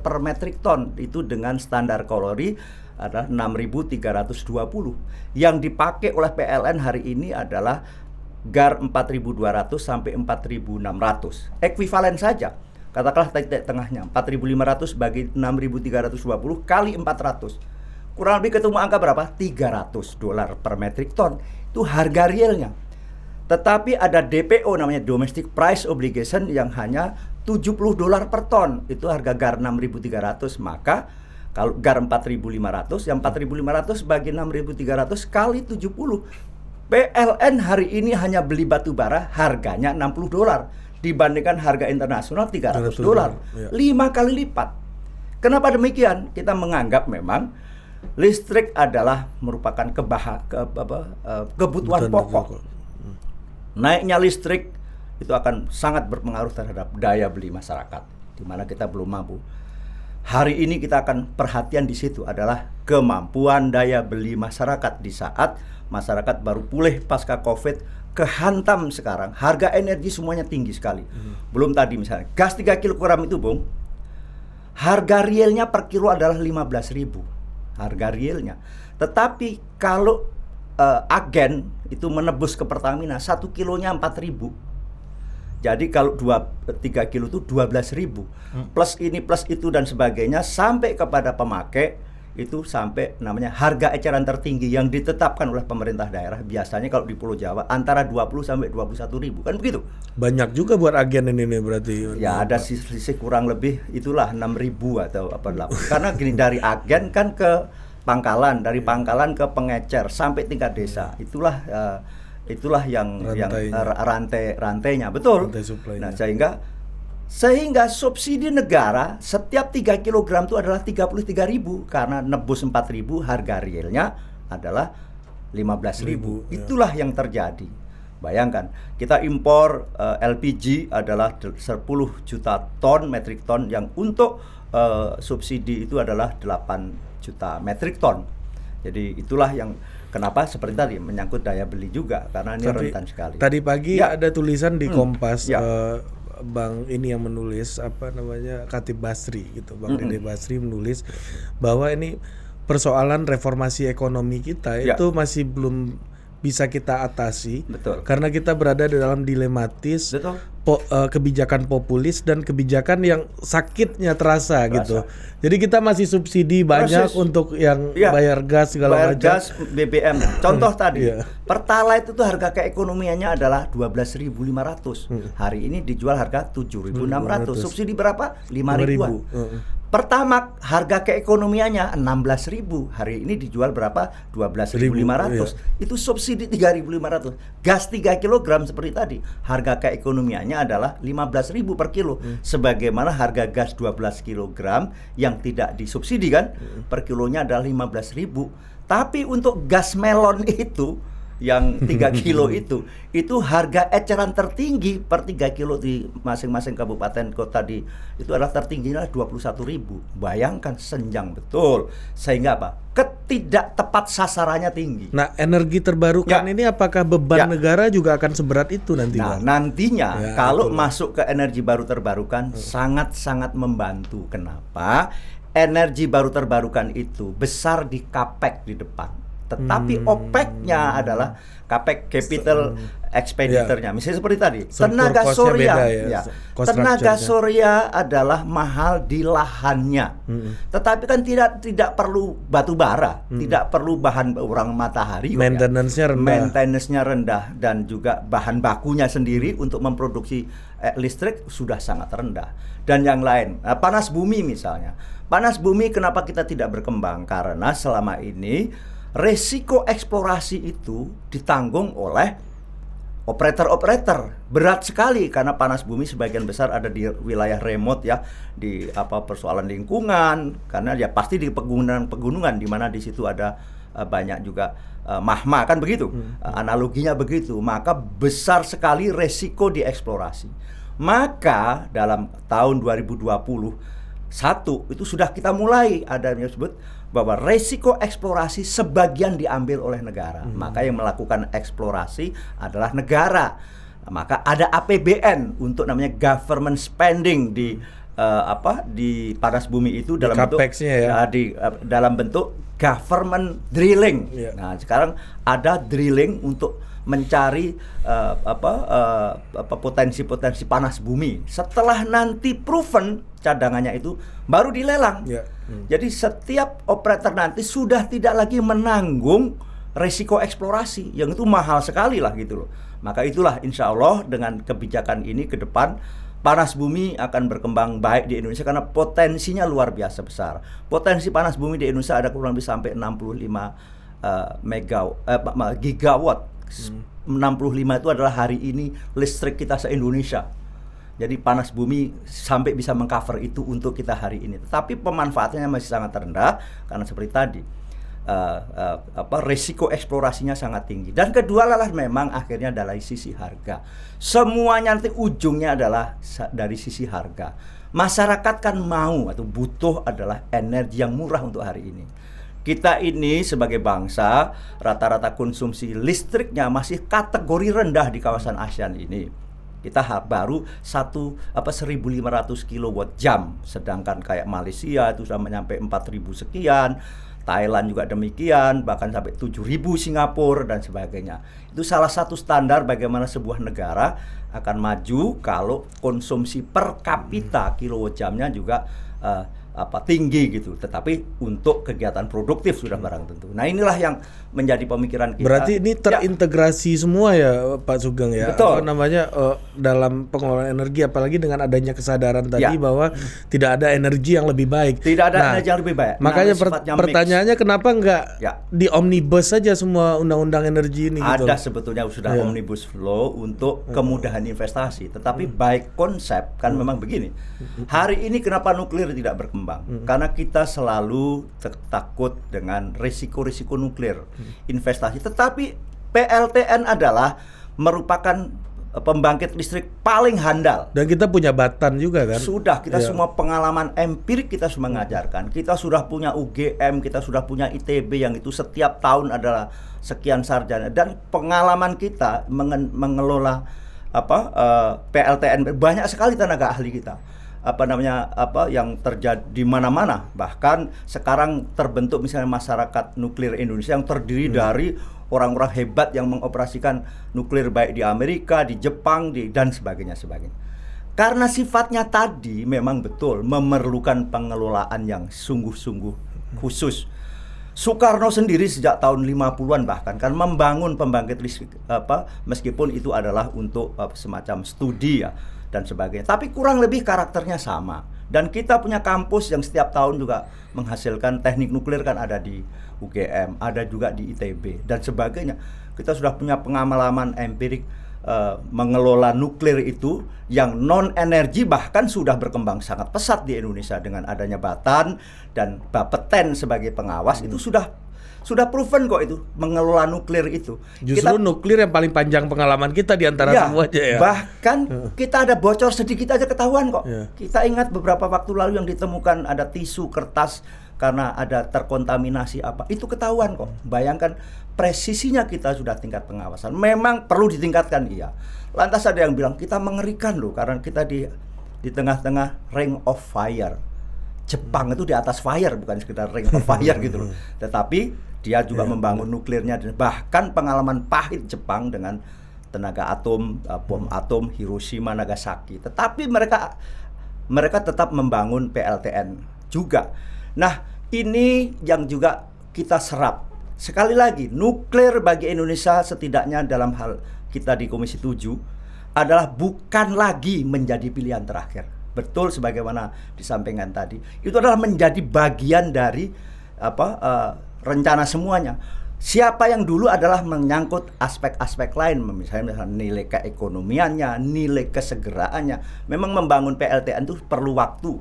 Speaker 1: per metric ton, itu dengan standar kalori adalah 6.320. Yang dipakai oleh PLN hari ini adalah GAR 4.200 sampai 4.600. Ekuivalen saja. Katakanlah titik tengahnya 4.500 bagi 6.320 kali 400. Kurang lebih ketemu angka berapa? $300 per metric ton. Itu harga realnya. Tetapi ada DPO namanya Domestic Price Obligation yang hanya $70 per ton. Itu harga GAR 6.300. Maka kalau GAR 4.500, yang 4.500 bagi 6.300 kali 70. PLN hari ini hanya beli batu bara harganya $60 dibandingkan harga internasional $300. 5 kali lipat. Kenapa demikian? Kita menganggap memang listrik adalah merupakan kebutuhan pokok. Naiknya listrik itu akan sangat berpengaruh terhadap daya beli masyarakat, di mana kita belum mampu. Hari ini kita akan perhatian di situ adalah kemampuan daya beli masyarakat di saat masyarakat baru pulih pasca Covid, kehantam sekarang. Harga energi semuanya tinggi sekali. Belum tadi misalnya gas 3 kg itu, Bung. Harga realnya per kilo adalah 15.000. Harga realnya. Tetapi kalau agen itu menebus ke Pertamina 1 kilonya 4.000. Jadi kalau 3 kilo itu 12.000. Plus ini plus itu dan sebagainya sampai kepada pemakai itu sampai namanya harga eceran tertinggi yang ditetapkan oleh pemerintah daerah biasanya kalau di Pulau Jawa antara 20 sampai 21.000, kan begitu.
Speaker 2: Banyak juga buat agen ini berarti.
Speaker 1: Ya ada sisi kurang lebih itulah 6.000 atau apa lah. Karena gini, dari agen kan ke pangkalan, dari pangkalan ke pengecer sampai tingkat desa. Itulah yang rantainya, betul.
Speaker 2: Rantai
Speaker 1: nah, sehingga subsidi negara setiap 3 kg itu adalah 33.000 karena nebus 4.000, harga realnya adalah 15.000. Itulah yang terjadi. Bayangkan, kita impor LPG adalah 10 juta ton metrik ton yang untuk subsidi itu adalah 8 juta metrik ton. Jadi itulah yang kenapa seperti tadi menyangkut daya beli juga karena ini rentan sekali.
Speaker 2: Tadi pagi ada tulisan di Kompas Bang ini yang menulis Khatib Basri gitu, Bang Dede Basri menulis bahwa ini persoalan reformasi ekonomi kita itu masih belum bisa kita atasi.
Speaker 1: Betul.
Speaker 2: Karena kita berada di dalam dilematis.
Speaker 1: Betul.
Speaker 2: Kebijakan populis dan kebijakan yang sakitnya terasa gitu. Jadi kita masih subsidi banyak untuk yang bayar gas segala macam.
Speaker 1: Bayar gas, BBM. Contoh tadi, Pertalite itu harga keekonomiannya adalah 12.500. Hari ini dijual harga 7.600. Subsidi berapa? 5.000-an. Pertamax harga keekonomiannya 16.000. Hari ini dijual berapa? 12.500. Itu subsidi 3.500. Gas 3 kg seperti tadi, harga keekonomiannya adalah 15.000 per kilo. Sebagaimana harga gas 12 kg yang tidak disubsidi kan, per kilonya adalah 15.000. Tapi untuk gas melon itu yang 3 kilo itu harga eceran tertinggi per 3 kilo di masing-masing kabupaten kota itu adalah tertingginya 21.000. Bayangkan, senjang betul. Sehingga apa? Ketidak tepat sasarannya tinggi.
Speaker 2: Nah, energi terbarukan ini apakah beban negara juga akan seberat itu nanti?
Speaker 1: Nah,
Speaker 2: Bang?
Speaker 1: nantinya kalau masuk ke energi baru terbarukan sangat-sangat membantu. Kenapa? Energi baru terbarukan itu besar di capex di depan. Tetapi OPEC-nya adalah capex capital expenditure-nya. Misalnya seperti tadi, tenaga surya, tenaga surya adalah mahal di lahannya. Tetapi kan tidak perlu batu bara, tidak perlu bahan urang matahari. Maintenance-nya rendah dan juga bahan bakunya sendiri untuk memproduksi listrik sudah sangat rendah. Dan yang lain, panas bumi misalnya. Panas bumi kenapa kita tidak berkembang? Karena selama ini resiko eksplorasi itu ditanggung oleh operator-operator. Berat sekali karena panas bumi sebagian besar ada di wilayah remote ya, di persoalan lingkungan, karena ya pasti di pegunungan di mana di situ ada banyak juga mahma, kan begitu. Analoginya begitu. Maka besar sekali resiko dieksplorasi. Maka dalam tahun 2021 itu sudah kita mulai ada yang disebut bahwa resiko eksplorasi sebagian diambil oleh negara. Maka yang melakukan eksplorasi adalah negara. Maka ada APBN untuk namanya government spending di panas bumi itu dalam bentuk dalam bentuk government drilling. Nah, sekarang ada drilling untuk mencari potensi-potensi panas bumi. Setelah nanti proven cadangannya itu baru dilelang. Jadi setiap operator nanti sudah tidak lagi menanggung resiko eksplorasi yang itu mahal sekali lah gitu loh. Maka itulah insya Allah dengan kebijakan ini ke depan panas bumi akan berkembang baik di Indonesia karena potensinya luar biasa besar. Potensi panas bumi di Indonesia ada kurang lebih sampai 65 gigawatt. 65 itu adalah hari ini listrik kita se-Indonesia. Jadi panas bumi sampai bisa mengcover itu untuk kita hari ini. Tetapi pemanfaatannya masih sangat rendah karena seperti tadi resiko eksplorasinya sangat tinggi. Dan kedua adalah memang akhirnya dari sisi harga. Semuanya nanti ujungnya adalah dari sisi harga. Masyarakat kan mau atau butuh adalah energi yang murah untuk hari ini. Kita ini sebagai bangsa rata-rata konsumsi listriknya masih kategori rendah di kawasan ASEAN ini. Kita baru 1.500 kilowatt jam, sedangkan kayak Malaysia itu sudah mencapai 4.000 sekian, Thailand juga demikian, bahkan sampai 7.000 Singapura dan sebagainya. Itu salah satu standar bagaimana sebuah negara akan maju kalau konsumsi per kapita kilowatt jamnya juga tinggi gitu, tetapi untuk kegiatan produktif sudah barang tentu. Nah, inilah yang menjadi pemikiran kita.
Speaker 2: Berarti ini terintegrasi semua ya Pak Sugeng ya.
Speaker 1: Betul.
Speaker 2: Dalam pengelolaan energi, apalagi dengan adanya kesadaran tadi bahwa tidak ada energi yang lebih baik.
Speaker 1: Tidak ada energi yang lebih baik.
Speaker 2: Makanya pertanyaannya kenapa enggak di omnibus saja semua undang-undang energi ini?
Speaker 1: Ada sebetulnya sudah omnibus law untuk kemudahan investasi, tetapi baik konsep kan memang begini. Hari ini kenapa nuklir tidak berkembang? Karena kita selalu takut dengan risiko-risiko nuklir investasi. Tetapi PLTN adalah merupakan pembangkit listrik paling handal.
Speaker 2: Dan kita punya Batan juga kan?
Speaker 1: Sudah, kita semua pengalaman empirik kita semua mengajarkan. Kita sudah punya UGM, kita sudah punya ITB yang itu setiap tahun adalah sekian sarjana. Dan pengalaman kita mengelola PLTN, banyak sekali tenaga ahli kita. Yang terjadi di mana-mana. Bahkan sekarang terbentuk misalnya masyarakat nuklir Indonesia yang terdiri dari orang-orang hebat yang mengoperasikan nuklir baik di Amerika, di Jepang, dan sebagainya. Karena sifatnya tadi memang betul memerlukan pengelolaan yang sungguh-sungguh khusus. Soekarno sendiri sejak tahun 50-an bahkan kan membangun pembangkit listrik meskipun itu adalah untuk semacam studi ya dan sebagainya. Tapi kurang lebih karakternya sama. Dan kita punya kampus yang setiap tahun juga menghasilkan teknik nuklir kan ada di UGM, ada juga di ITB dan sebagainya. Kita sudah punya pengalaman empirik mengelola nuklir itu yang non energi bahkan sudah berkembang sangat pesat di Indonesia dengan adanya Batan dan Bapeten sebagai pengawas itu sudah sudah proven kok itu mengelola nuklir itu.
Speaker 2: Justru nuklir yang paling panjang pengalaman kita di antara semuanya ya.
Speaker 1: Bahkan kita ada bocor sedikit aja ketahuan kok.
Speaker 2: Ya.
Speaker 1: Kita ingat beberapa waktu lalu yang ditemukan ada tisu kertas karena ada terkontaminasi apa. Itu ketahuan kok. Bayangkan presisinya kita sudah tingkat pengawasan. Memang perlu ditingkatkan iya. Lantas ada yang bilang kita mengerikan loh karena kita di tengah-tengah ring of fire. Jepang itu di atas fire, bukan sekedar ring of fire gitu loh. Tetapi dia juga membangun nuklirnya, bahkan pengalaman pahit Jepang dengan tenaga atom, bom atom Hiroshima, Nagasaki. Tetapi mereka tetap membangun PLTN juga. Nah, ini yang juga kita serap. Sekali lagi, nuklir bagi Indonesia setidaknya dalam hal kita di Komisi 7 adalah bukan lagi menjadi pilihan terakhir. Betul sebagaimana disampaikan tadi, itu adalah menjadi bagian dari rencana semuanya. Siapa yang dulu adalah menyangkut aspek-aspek lain, misalnya nilai keekonomiannya, nilai kesegeraannya. Memang membangun PLTN itu perlu waktu.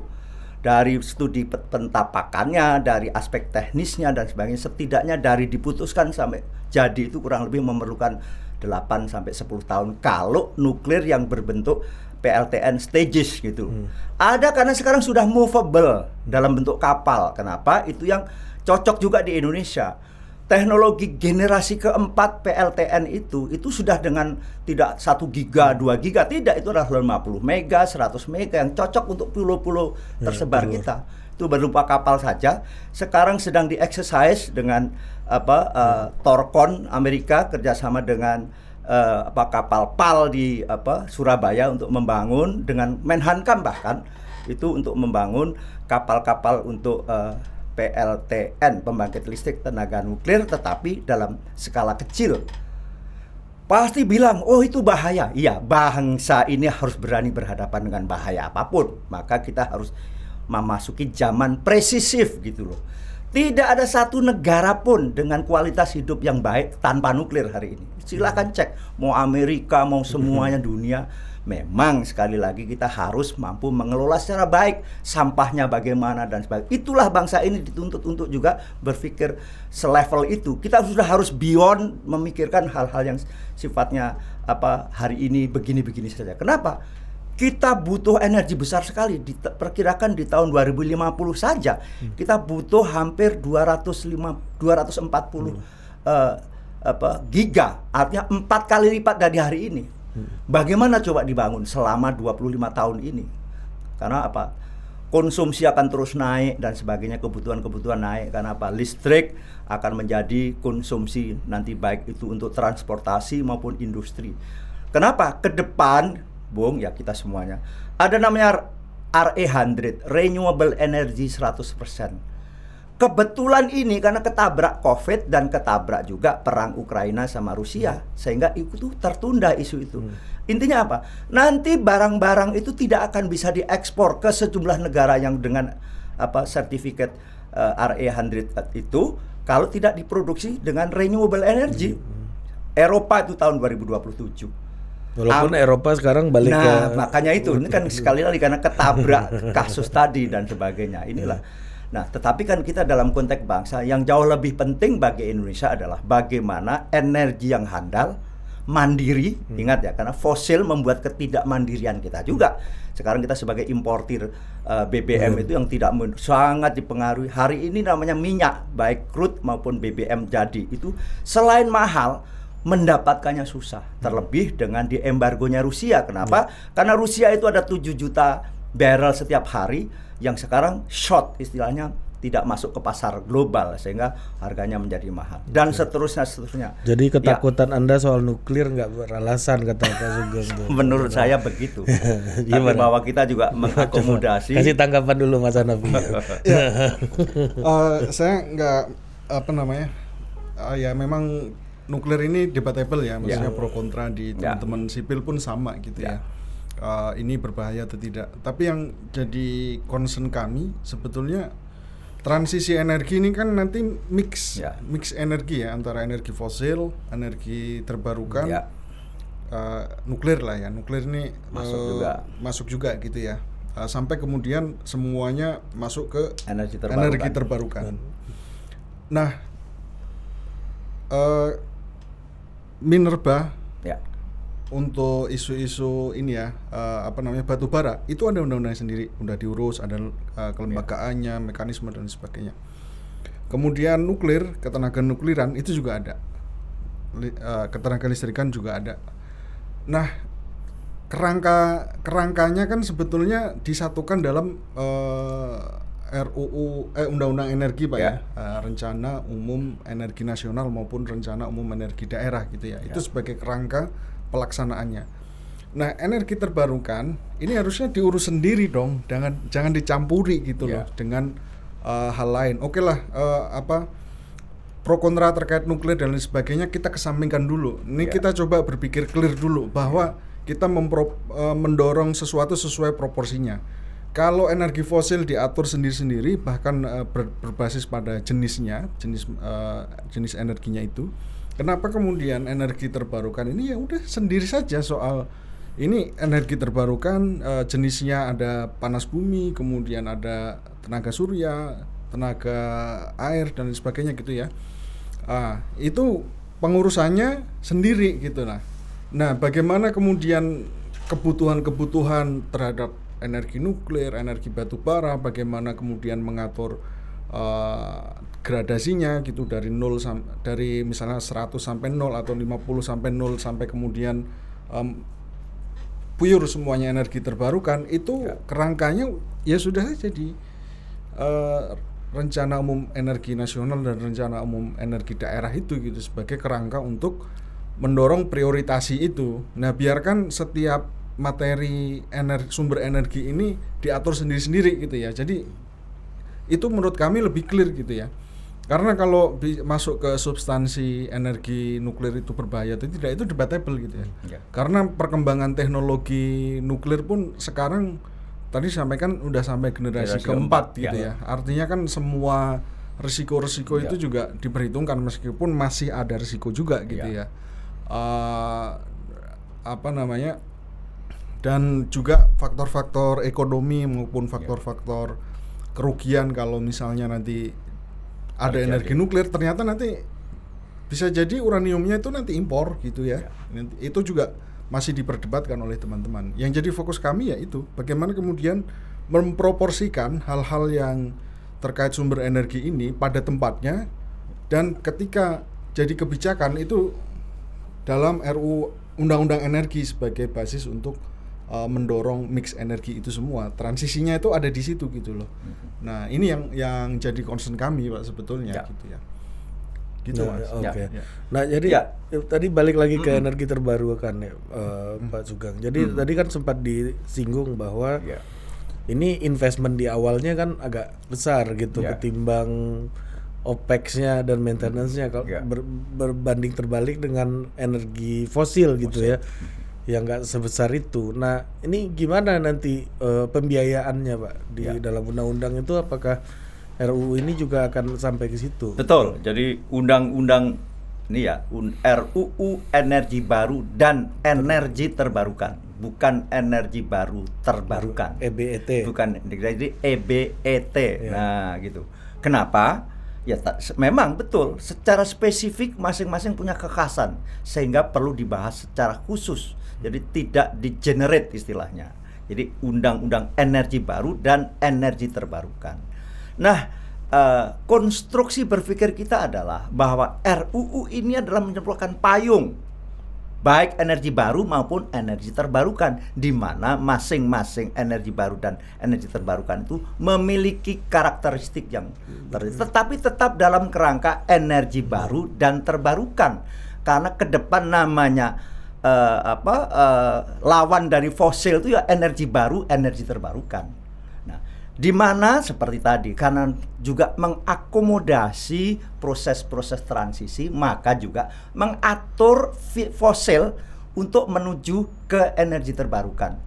Speaker 1: Dari studi pentapakannya, dari aspek teknisnya dan sebagainya, setidaknya dari diputuskan sampai jadi itu kurang lebih memerlukan 8 sampai 10 tahun kalau nuklir yang berbentuk PLTN stages gitu. Ada karena sekarang sudah movable dalam bentuk kapal. Kenapa? Itu yang cocok juga di Indonesia. Teknologi generasi keempat PLTN itu sudah dengan tidak 1 giga, 2 giga, tidak, itu adalah 50 mega, 100 mega yang cocok untuk pulau-pulau tersebar kita. Itu berupa kapal saja. Sekarang sedang di-exercise dengan Torcon Amerika kerjasama dengan kapal PAL di Surabaya untuk membangun dengan Menhankam bahkan itu untuk membangun kapal-kapal untuk PLTN, pembangkit listrik tenaga nuklir, tetapi dalam skala kecil. Pasti bilang, oh itu bahaya. Iya, bangsa ini harus berani berhadapan dengan bahaya apapun. Maka kita harus memasuki zaman presisif gitu loh. Tidak ada satu negara pun dengan kualitas hidup yang baik tanpa nuklir hari ini. Silakan cek, mau Amerika, mau semuanya dunia. Memang sekali lagi kita harus mampu mengelola secara baik sampahnya bagaimana dan sebagainya. Itulah bangsa ini dituntut untuk juga berpikir selevel itu. Kita sudah harus beyond memikirkan hal-hal yang sifatnya hari ini begini-begini saja. Kenapa? Kita butuh energi besar sekali. Diperkirakan di tahun 2050 saja kita butuh hampir 240 giga, artinya 4 kali lipat dari hari ini. Bagaimana coba dibangun selama 25 tahun ini? Karena apa? Konsumsi akan terus naik dan sebagainya, kebutuhan naik. Karena apa? Listrik akan menjadi konsumsi nanti baik itu untuk transportasi maupun industri. Kenapa? Ke depan Bung, ya kita semuanya, ada namanya RE100, Renewable Energy 100%. Kebetulan ini karena ketabrak COVID dan ketabrak juga perang Ukraina sama Rusia, sehingga itu tertunda isu itu. Intinya apa? Nanti barang-barang itu tidak akan bisa diekspor ke sejumlah negara yang dengan sertifikat RE100 itu kalau tidak diproduksi dengan renewable energy. Eropa itu tahun 2027.
Speaker 2: Walaupun Eropa sekarang balik ke...
Speaker 1: makanya itu, ini kan sekali lagi karena ketabrak kasus tadi dan sebagainya. Inilah. Nah, tetapi kan kita dalam konteks bangsa yang jauh lebih penting bagi Indonesia adalah bagaimana energi yang handal, mandiri, ingat ya, karena fosil membuat ketidakmandirian kita juga. Sekarang kita sebagai importir BBM itu yang tidak sangat dipengaruhi. Hari ini namanya minyak, baik crude maupun BBM jadi, itu selain mahal, mendapatkannya susah, terlebih dengan diembargonya Rusia. Kenapa? Karena Rusia itu ada 7 juta barrel setiap hari yang sekarang short, istilahnya tidak masuk ke pasar global sehingga harganya menjadi mahal dan seterusnya.
Speaker 2: Jadi ketakutan Anda soal nuklir nggak beralasan kata Pak Sugeng.
Speaker 1: Menurut saya begitu. Tapi bahwa kita juga mengakomodasi.
Speaker 2: Kasih tanggapan dulu Mas Hanafi.
Speaker 3: Saya nggak ya memang nuklir ini debatable ya, maksudnya pro kontra di teman-teman sipil pun sama gitu ya. Ini berbahaya atau tidak. Tapi yang jadi concern kami sebetulnya transisi energi ini kan nanti mix energi ya, antara energi fosil, energi terbarukan, nuklir lah ya. Nuklir ini masuk juga gitu ya. Sampai kemudian semuanya masuk ke energi terbarukan. Nah, minerba
Speaker 1: Ya.
Speaker 3: untuk isu-isu ini ya, batu bara itu ada undang-undang sendiri, udah diurus, ada kelembagaannya, mekanisme dan sebagainya. Kemudian nuklir, ketenaga nukliran itu juga ada, ketenaga listrikan juga ada. Nah, kerangkanya kan sebetulnya disatukan dalam Undang-Undang Energi Pak ya, Rencana Umum Energi Nasional maupun Rencana Umum Energi Daerah gitu ya. Itu sebagai kerangka pelaksanaannya. Nah, energi terbarukan ini harusnya diurus sendiri dong, jangan dicampuri gitu loh dengan hal lain. Oke lah, pro kontra terkait nuklir dan lain sebagainya kita kesampingkan dulu. Ini kita coba berpikir clear dulu bahwa kita mendorong sesuatu sesuai proporsinya. Kalau energi fosil diatur sendiri-sendiri, bahkan berbasis pada jenis energinya itu, kenapa kemudian energi terbarukan ini ya udah sendiri saja soal ini energi terbarukan, jenisnya ada panas bumi, kemudian ada tenaga surya, tenaga air dan sebagainya gitu ya. Itu pengurusannya sendiri gitu lah. Nah, bagaimana kemudian kebutuhan terhadap energi nuklir, energi batu bara, bagaimana kemudian mengatur gradasinya gitu dari misalnya 100 sampai 0 atau 50 sampai 0 sampai kemudian pure semuanya energi terbarukan, itu kerangkanya ya sudah jadi Rencana Umum Energi Nasional dan Rencana Umum Energi Daerah itu gitu sebagai kerangka untuk mendorong prioritasi itu. Nah, biarkan setiap materi sumber energi ini diatur sendiri-sendiri gitu ya. Jadi itu menurut kami lebih clear gitu ya. Karena kalau masuk ke substansi energi nuklir itu berbahaya atau tidak, itu debatable gitu ya. Karena perkembangan teknologi nuklir pun sekarang tadi sampaikan udah sampai generasi keempat gitu ya. Artinya kan semua risiko-risiko itu juga diperhitungkan meskipun masih ada risiko juga gitu ya. Dan juga faktor-faktor ekonomi maupun faktor-faktor kerugian kalau misalnya nanti ada energi nuklir, ternyata nanti bisa jadi uraniumnya itu nanti impor gitu ya. Itu juga masih diperdebatkan oleh teman-teman. Yang jadi fokus kami ya itu bagaimana kemudian memproporsikan hal-hal yang terkait sumber energi ini pada tempatnya, dan ketika jadi kebijakan itu dalam RUU Undang-Undang Energi sebagai basis untuk mendorong mix energi itu semua. Transisinya itu ada di situ gitu loh. Nah, ini yang jadi concern kami Pak sebetulnya gitu ya. Gitu Mas.
Speaker 2: Oke. Nah, jadi tadi balik lagi ke energi terbarukan ya, Pak Sugeng. Jadi tadi kan sempat disinggung bahwa ini investment di awalnya kan agak besar gitu ketimbang OPEX-nya dan maintenance-nya kalau berbanding terbalik dengan energi fosil gitu ya. Yang nggak sebesar itu. Nah, ini gimana nanti pembiayaannya Pak di dalam undang-undang itu, apakah RUU ini juga akan sampai ke situ?
Speaker 1: Betul. Jadi undang-undang ini ya RUU Energi Baru dan Energi Terbarukan, bukan energi baru terbarukan.
Speaker 2: EBET.
Speaker 1: Bukan, jadi EBET. Nah, gitu. Kenapa? Ya memang betul, secara spesifik masing-masing punya kekhasan sehingga perlu dibahas secara khusus. Jadi tidak di-generate istilahnya. Jadi undang-undang energi baru dan energi terbarukan. Nah, konstruksi berpikir kita adalah bahwa RUU ini adalah menyediakan payung baik energi baru maupun energi terbarukan, di mana masing-masing energi baru dan energi terbarukan itu memiliki karakteristik yang tetapi tetap dalam kerangka energi baru dan terbarukan, karena ke depan namanya lawan dari fosil itu ya energi baru, energi terbarukan. Nah, di mana seperti tadi karena juga mengakomodasi proses-proses transisi, maka juga mengatur fosil untuk menuju ke energi terbarukan.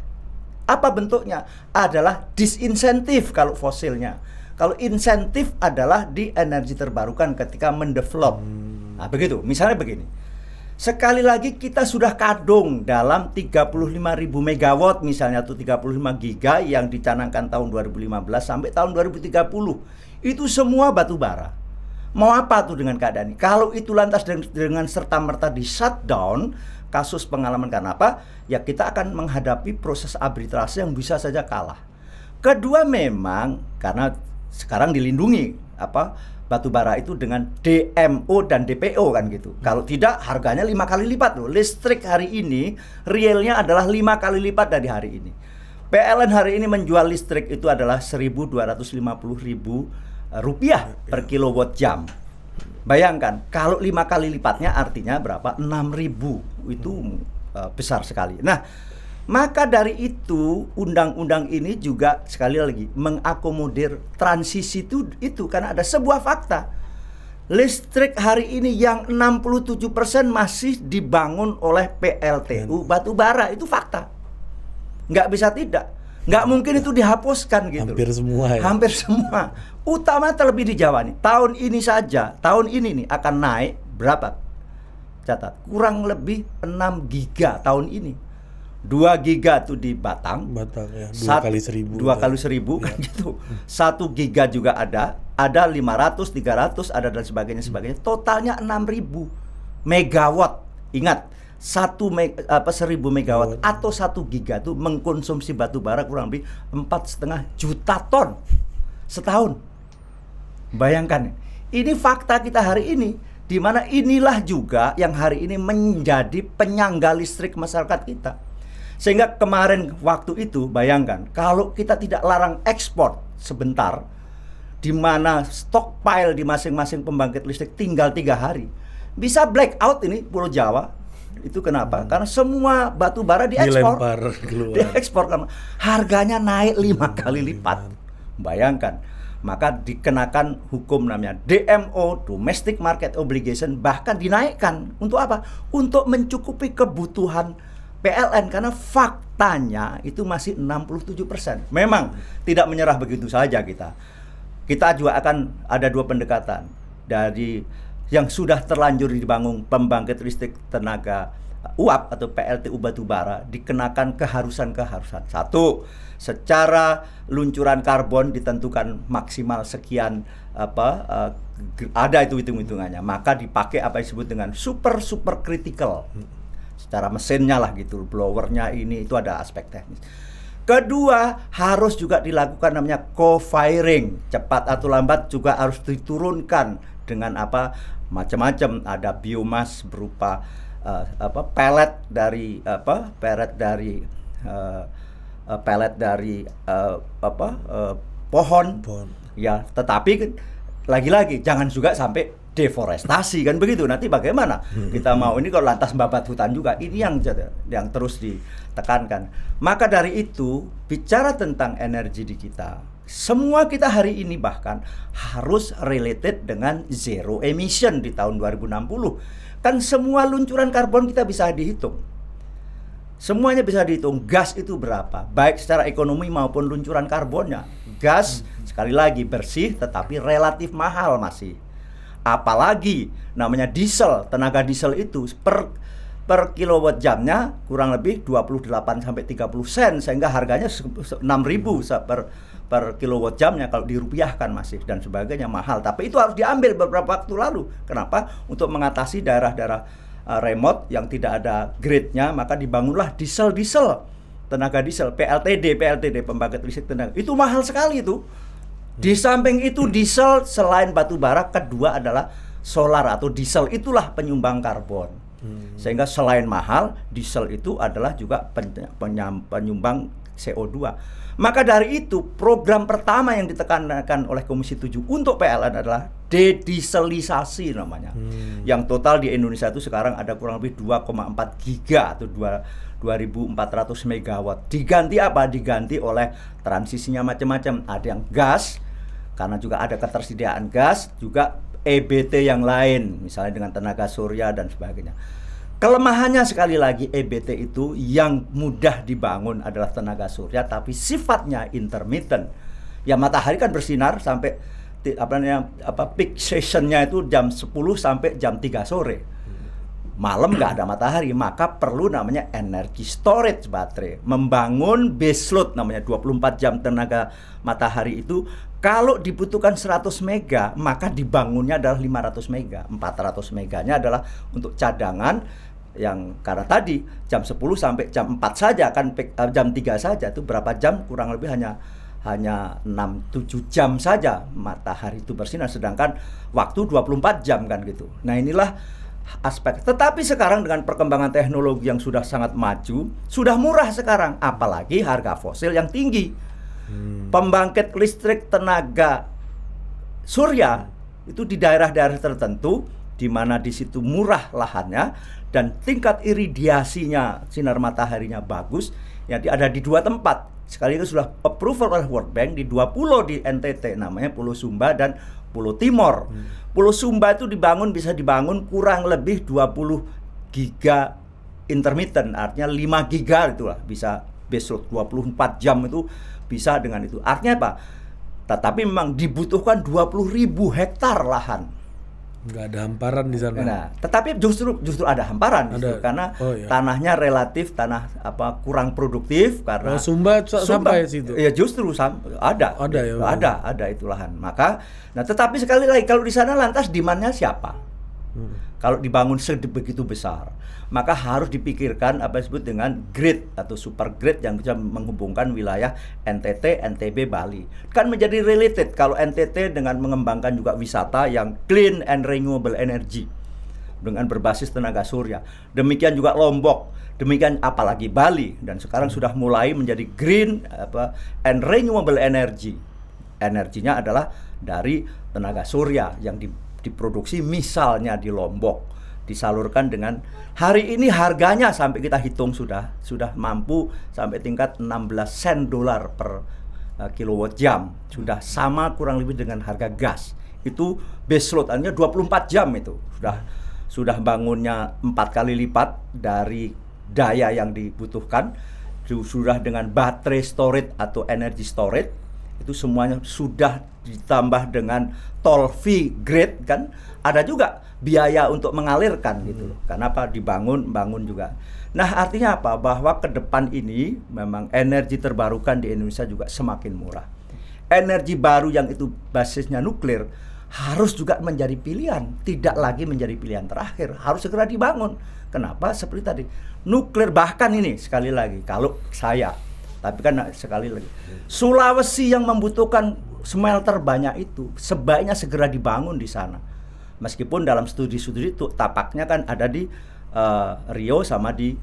Speaker 1: Apa bentuknya? Adalah disinsentif kalau fosilnya. Kalau insentif adalah di energi terbarukan ketika mendevelop. Nah, begitu. Misalnya begini. Sekali lagi kita sudah kadung dalam 35.000 megawatt misalnya, atau 35 giga yang dicanangkan tahun 2015 sampai tahun 2030. Itu semua batu bara. Mau apa tuh dengan keadaan ini? Kalau itu lantas dengan serta-merta di shutdown, kasus pengalaman karena apa? Ya kita akan menghadapi proses arbitrase yang bisa saja kalah. Kedua memang karena sekarang dilindungi batu bara itu dengan DMO dan DPO kan gitu. Kalau tidak harganya 5 kali lipat loh. Listrik hari ini realnya adalah 5 kali lipat dari hari ini. PLN hari ini menjual listrik itu adalah Rp1.250.000 per kilowatt jam. Bayangkan kalau 5 kali lipatnya artinya berapa? 6.000. Itu besar sekali. Nah, maka dari itu undang-undang ini juga sekali lagi mengakomodir transisi itu karena ada sebuah fakta. Listrik hari ini yang 67% masih dibangun oleh PLTU batubara, itu fakta. Nggak bisa tidak. Nggak mungkin itu dihapuskan gitu.
Speaker 2: Hampir semua ya.
Speaker 1: Hampir semua. Utama terlebih di Jawa nih. Tahun ini saja, tahun ini nih akan naik berapa? Catat, kurang lebih 6 giga tahun ini. 2 giga tuh di Batang
Speaker 2: ya, 2 kali 1.000.
Speaker 1: 2 kali 1.000 kan gitu. 1 giga juga ada 500, 300, ada dan sebagainya. Totalnya 6.000 megawatt. Ingat, 1.000 megawatt atau 1 giga tuh mengkonsumsi batu bara kurang lebih 4,5 juta ton setahun. Bayangkan, ini fakta kita hari ini, di mana inilah juga yang hari ini menjadi penyangga listrik masyarakat kita. Sehingga kemarin waktu itu bayangkan kalau kita tidak larang ekspor sebentar, di mana stockpile di masing-masing pembangkit listrik tinggal 3 hari, bisa blackout ini Pulau Jawa. Itu kenapa? Karena semua batu bara diekspor.
Speaker 2: Dilempar keluar.
Speaker 1: Diekspor karena harganya naik 5 kali lipat. Bayangkan. Maka dikenakan hukum namanya DMO, Domestic Market Obligation, bahkan dinaikkan. Untuk apa? Untuk mencukupi kebutuhan PLN, karena faktanya itu masih 67%. Memang tidak menyerah begitu saja kita. Kita juga akan ada 2 pendekatan. Dari yang sudah terlanjur dibangun pembangkit listrik tenaga uap atau PLTU batubara dikenakan keharusan-keharusan. 1, secara luncuran karbon ditentukan maksimal sekian ada itu hitung-hitungannya. Maka dipakai apa yang disebut dengan super critical. Secara mesinnya lah gitu, blowernya ini itu ada aspek teknis. Kedua, harus juga dilakukan namanya co-firing. Cepat atau lambat juga harus diturunkan dengan macam-macam. Ada biomas berupa pellet dari pohon. Ya, tetapi lagi-lagi jangan juga sampai deforestasi kan begitu. Nanti bagaimana kita mau ini kalau lantas babat hutan juga. Ini yang terus ditekankan. Maka dari itu bicara tentang energi di kita, semua kita hari ini bahkan harus related dengan zero emission di tahun 2060. Kan semua luncuran karbon kita bisa dihitung. Semuanya bisa dihitung. Gas itu berapa? Baik secara ekonomi maupun luncuran karbonnya. Gas sekali lagi bersih tetapi relatif mahal masih. Apalagi namanya diesel, tenaga diesel itu per kilowatt jamnya kurang lebih 28 sampai 30 sen, sehingga harganya 6.000 per kilowatt jamnya kalau dirupiahkan masih dan sebagainya mahal. Tapi itu harus diambil beberapa waktu lalu. Kenapa? Untuk mengatasi daerah-daerah remote yang tidak ada gridnya, maka dibangunlah diesel tenaga diesel PLTD pembangkit listrik tenaga. Itu mahal sekali itu. Di samping itu diesel selain batu bara, kedua adalah solar atau diesel, itulah penyumbang karbon. Sehingga selain mahal, diesel itu adalah juga penyumbang CO2. Maka dari itu program pertama yang ditekankan oleh Komisi 7 untuk PLN adalah dedieselisasi namanya. Yang total di Indonesia itu sekarang ada kurang lebih 2,4 giga atau 2.400 megawatt. Diganti apa? Diganti oleh transisinya macam-macam. Ada yang gas, karena juga ada ketersediaan gas, juga EBT yang lain, misalnya dengan tenaga surya dan sebagainya. Kelemahannya sekali lagi EBT itu yang mudah dibangun adalah tenaga surya, tapi sifatnya intermittent. Ya matahari kan bersinar sampai peak sessionnya itu jam 10 sampai jam 3 sore. Malam nggak ada matahari, maka perlu namanya energy storage baterai. Membangun baseload namanya 24 jam tenaga matahari itu Kalau dibutuhkan 100 mega, maka dibangunnya adalah 500 mega. 400 meganya adalah untuk cadangan yang karena tadi jam 10 sampai jam 4 saja kan, jam 3 saja itu berapa jam, kurang lebih hanya 6-7 jam saja matahari itu bersinar, sedangkan waktu 24 jam kan gitu. Nah, inilah aspek. Tetapi sekarang dengan perkembangan teknologi yang sudah sangat maju, sudah murah sekarang, apalagi harga fosil yang tinggi. Pembangkit listrik tenaga surya itu di daerah-daerah tertentu di mana di situ murah lahannya dan tingkat iridiasinya, sinar mataharinya bagus, yang ada di 2 tempat. Sekaligus sudah approval oleh World Bank di 2 pulau di NTT, namanya Pulau Sumba dan Pulau Timor. Pulau Sumba itu bisa dibangun kurang lebih 20 giga intermittent, artinya 5 giga itulah, bisa baseload 24 jam itu bisa dengan itu. Artinya apa? Tetapi memang dibutuhkan 20.000 hektar lahan.
Speaker 2: Nggak ada hamparan di sana.
Speaker 1: Nah, tetapi justru ada hamparan karena tanahnya relatif kurang produktif karena
Speaker 2: Sumba sampai situ.
Speaker 1: Ya justru ada itu lahan. Tetapi sekali lagi kalau di sana lantas demand-nya siapa? Kalau dibangun sebegitu besar, maka harus dipikirkan apa disebut dengan grid atau super grid yang bisa menghubungkan wilayah NTT, NTB, Bali. Kan menjadi related kalau NTT dengan mengembangkan juga wisata yang clean and renewable energy dengan berbasis tenaga surya. Demikian juga Lombok, demikian apalagi Bali, dan sekarang sudah mulai menjadi green and renewable energy. Energinya adalah dari tenaga surya yang diproduksi misalnya di Lombok, disalurkan dengan hari ini harganya sampai kita hitung sudah mampu sampai tingkat 16 sen dolar per kilowatt jam, sudah sama kurang lebih dengan harga gas. Itu baseload, artinya 24 jam itu sudah bangunnya 4 kali lipat dari daya yang dibutuhkan. Sudah dengan baterai storage atau energy storage, itu semuanya sudah ditambah dengan toll fee grid kan, ada juga biaya untuk mengalirkan gitu loh. Karena apa? Dibangun juga. Nah, artinya apa? Bahwa ke depan ini memang energi terbarukan di Indonesia juga semakin murah. Energi baru yang itu basisnya nuklir harus juga menjadi pilihan, tidak lagi menjadi pilihan terakhir, harus segera dibangun. Kenapa? Seperti tadi, nuklir bahkan ini sekali lagi kalau saya, tapi kan sekali lagi, Sulawesi yang membutuhkan smelter banyak itu sebaiknya segera dibangun di sana. Meskipun dalam studi-studi itu tapaknya kan ada di Riau sama di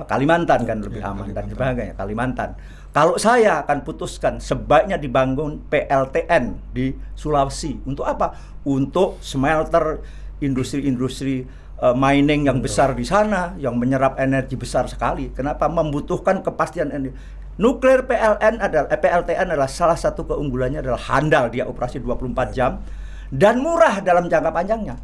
Speaker 1: Kalimantan kan lebih aman dan sebagainya, Kalimantan. Kalau saya akan putuskan sebaiknya dibangun PLTN di Sulawesi. Untuk apa? Untuk smelter, industri-industri mining yang besar di sana yang menyerap energi besar sekali. Kenapa? Membutuhkan kepastian energi. Nuklir PLTN adalah salah satu keunggulannya adalah handal, dia operasi 24 jam dan murah dalam jangka panjangnya.